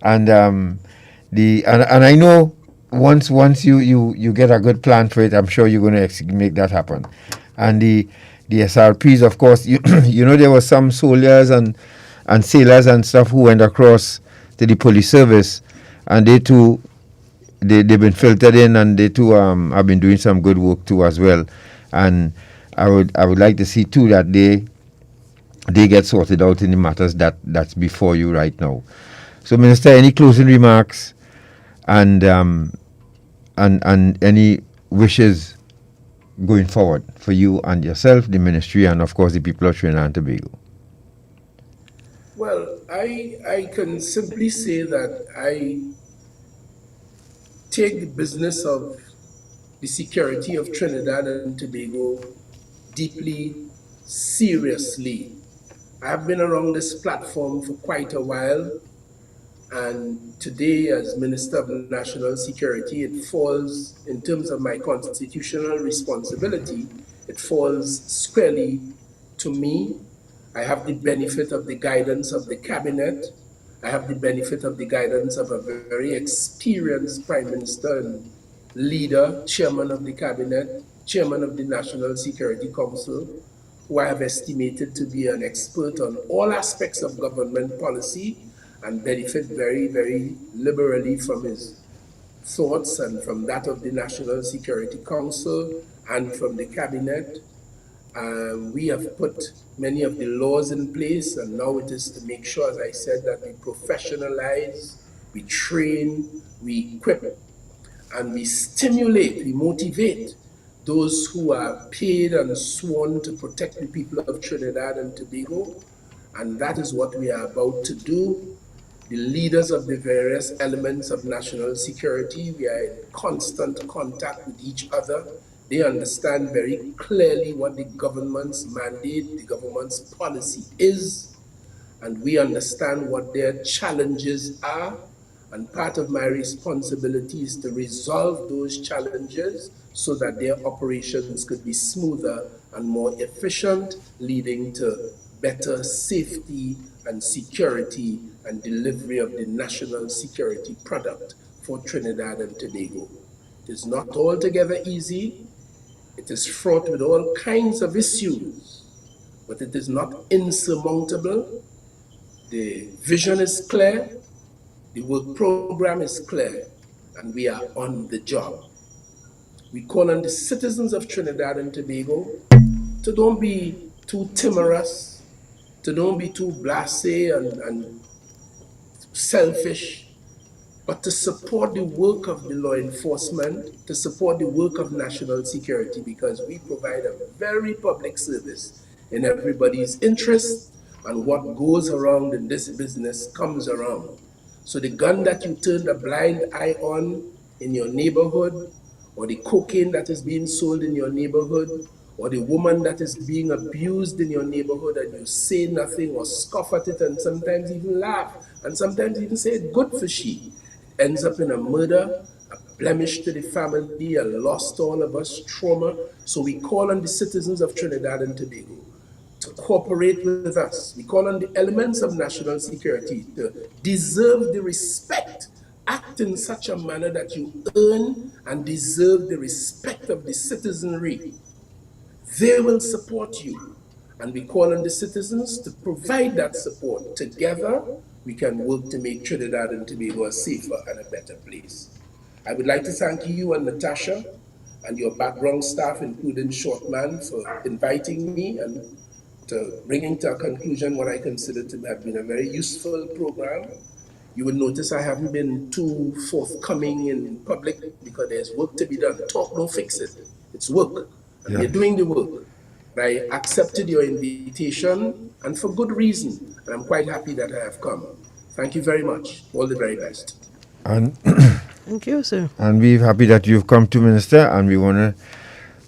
and I know once you get a good plan for it, I'm sure you're going to make that happen. And the SRPs, of course, there were some soldiers and sailors and stuff who went across to the police service, and they too they've been filtered in, and they too have been doing some good work too as well. And I would like to see too that they get sorted out in the matters that's before you right now. So, Minister, any closing remarks and any wishes going forward for you and yourself, the ministry, and of course the people of Trinidad and Tobago? Well, I can simply say that I take the business of the security of Trinidad and Tobago deeply seriously. I've been around this platform for quite a while, and today, as Minister of National Security, it falls, in terms of my constitutional responsibility, it falls squarely to me. I have the benefit of the guidance of the cabinet. I have the benefit of the guidance of a very experienced Prime Minister and leader, chairman of the cabinet, chairman of the National Security Council, who I have estimated to be an expert on all aspects of government policy and benefit very, very liberally from his thoughts and from that of the National Security Council and from the cabinet. We have put many of the laws in place, and now it is to make sure, as I said, that we professionalize, we train, we equip, and we stimulate, we motivate those who are paid and sworn to protect the people of Trinidad and Tobago. And that is what we are about to do. The leaders of the various elements of national security, we are in constant contact with each other. They understand very clearly what the government's mandate, the government's policy is, and we understand what their challenges are. And part of my responsibility is to resolve those challenges so that their operations could be smoother and more efficient, leading to better safety and security and delivery of the national security product for Trinidad and Tobago. It is not altogether easy. It is fraught with all kinds of issues, but it is not insurmountable. The vision is clear, the work program is clear, and we are on the job. We call on the citizens of Trinidad and Tobago to don't be too timorous, to don't be too blasé and selfish, but to support the work of the law enforcement, to support the work of national security, because we provide a very public service in everybody's interest, and what goes around in this business comes around. So the gun that you turn a blind eye on in your neighborhood, or the cocaine that is being sold in your neighborhood, or the woman that is being abused in your neighborhood, and you say nothing or scoff at it and sometimes even laugh, and sometimes even say good for she, ends up in a murder, a blemish to the family, a loss to all of us, trauma. So we call on the citizens of Trinidad and Tobago to cooperate with us. We call on the elements of national security to deserve the respect, act in such a manner that you earn and deserve the respect of the citizenry. They will support you. And we call on the citizens to provide that support. Together, we can work to make Trinidad and Tobago a safer and a better place. I would like to thank you and Natasha and your background staff, including Shortman, for inviting me and to bringing to a conclusion what I consider to have been a very useful program. You will notice I haven't been too forthcoming in public because there's work to be done. Talk, don't fix it. It's work. And we're doing the work. I accepted your invitation, and for good reason. And I'm quite happy that I have come. Thank you very much. All the very best. And thank you, sir. And we're happy that you've come to, Minister, and we want to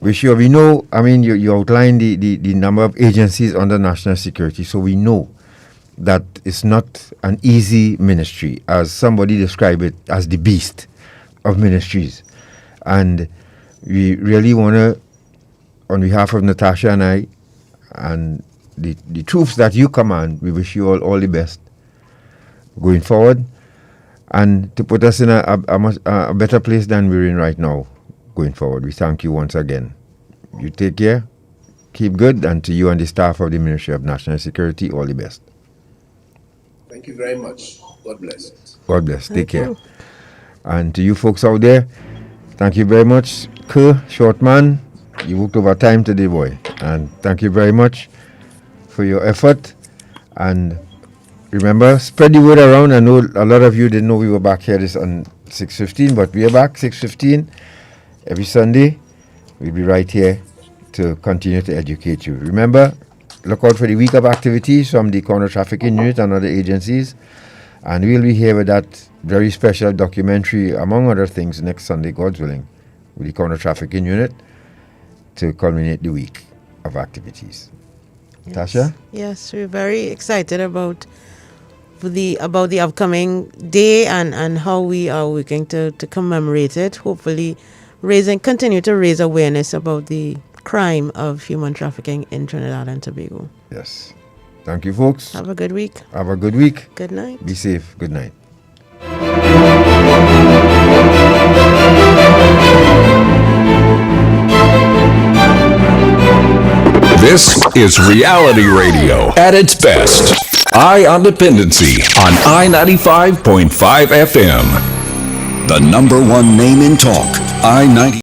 wish you. We know, I mean, you outlined the number of agencies under national security, so we know that it's not an easy ministry, as somebody described it as the beast of ministries. And we really want to, on behalf of Natasha and I, and the troops that you command, we wish you all the best going forward, and to put us in a better place than we're in right now going forward. We thank you once again. You take care, keep good, and to you and the staff of the Ministry of National Security, all the best. Thank you very much. God bless. God bless. Take care. And to you folks out there, thank you very much. Shortman, you worked overtime today, boy. And thank you very much for your effort. And remember, spread the word around. I know a lot of you didn't know we were back here this on 6:15, but we are back 6:15 every Sunday. We'll be right here to continue to educate you. Remember, look out for the week of activities from the Counter Trafficking Unit and other agencies. And we'll be here with that very special documentary, among other things, next Sunday, God's willing, with the Counter Trafficking Unit to culminate the week of activities. Yes. Tasha? Yes, we're very excited about the upcoming day and how we are working to commemorate it. Hopefully, continue to raise awareness about the crime of human trafficking in Trinidad and Tobago. Yes. Thank you, folks. Have a good week. Have a good week. Good night. Be safe. Good night. This is reality radio at its best. I on Dependency on I-95.5 FM. The number one name in talk, I-95.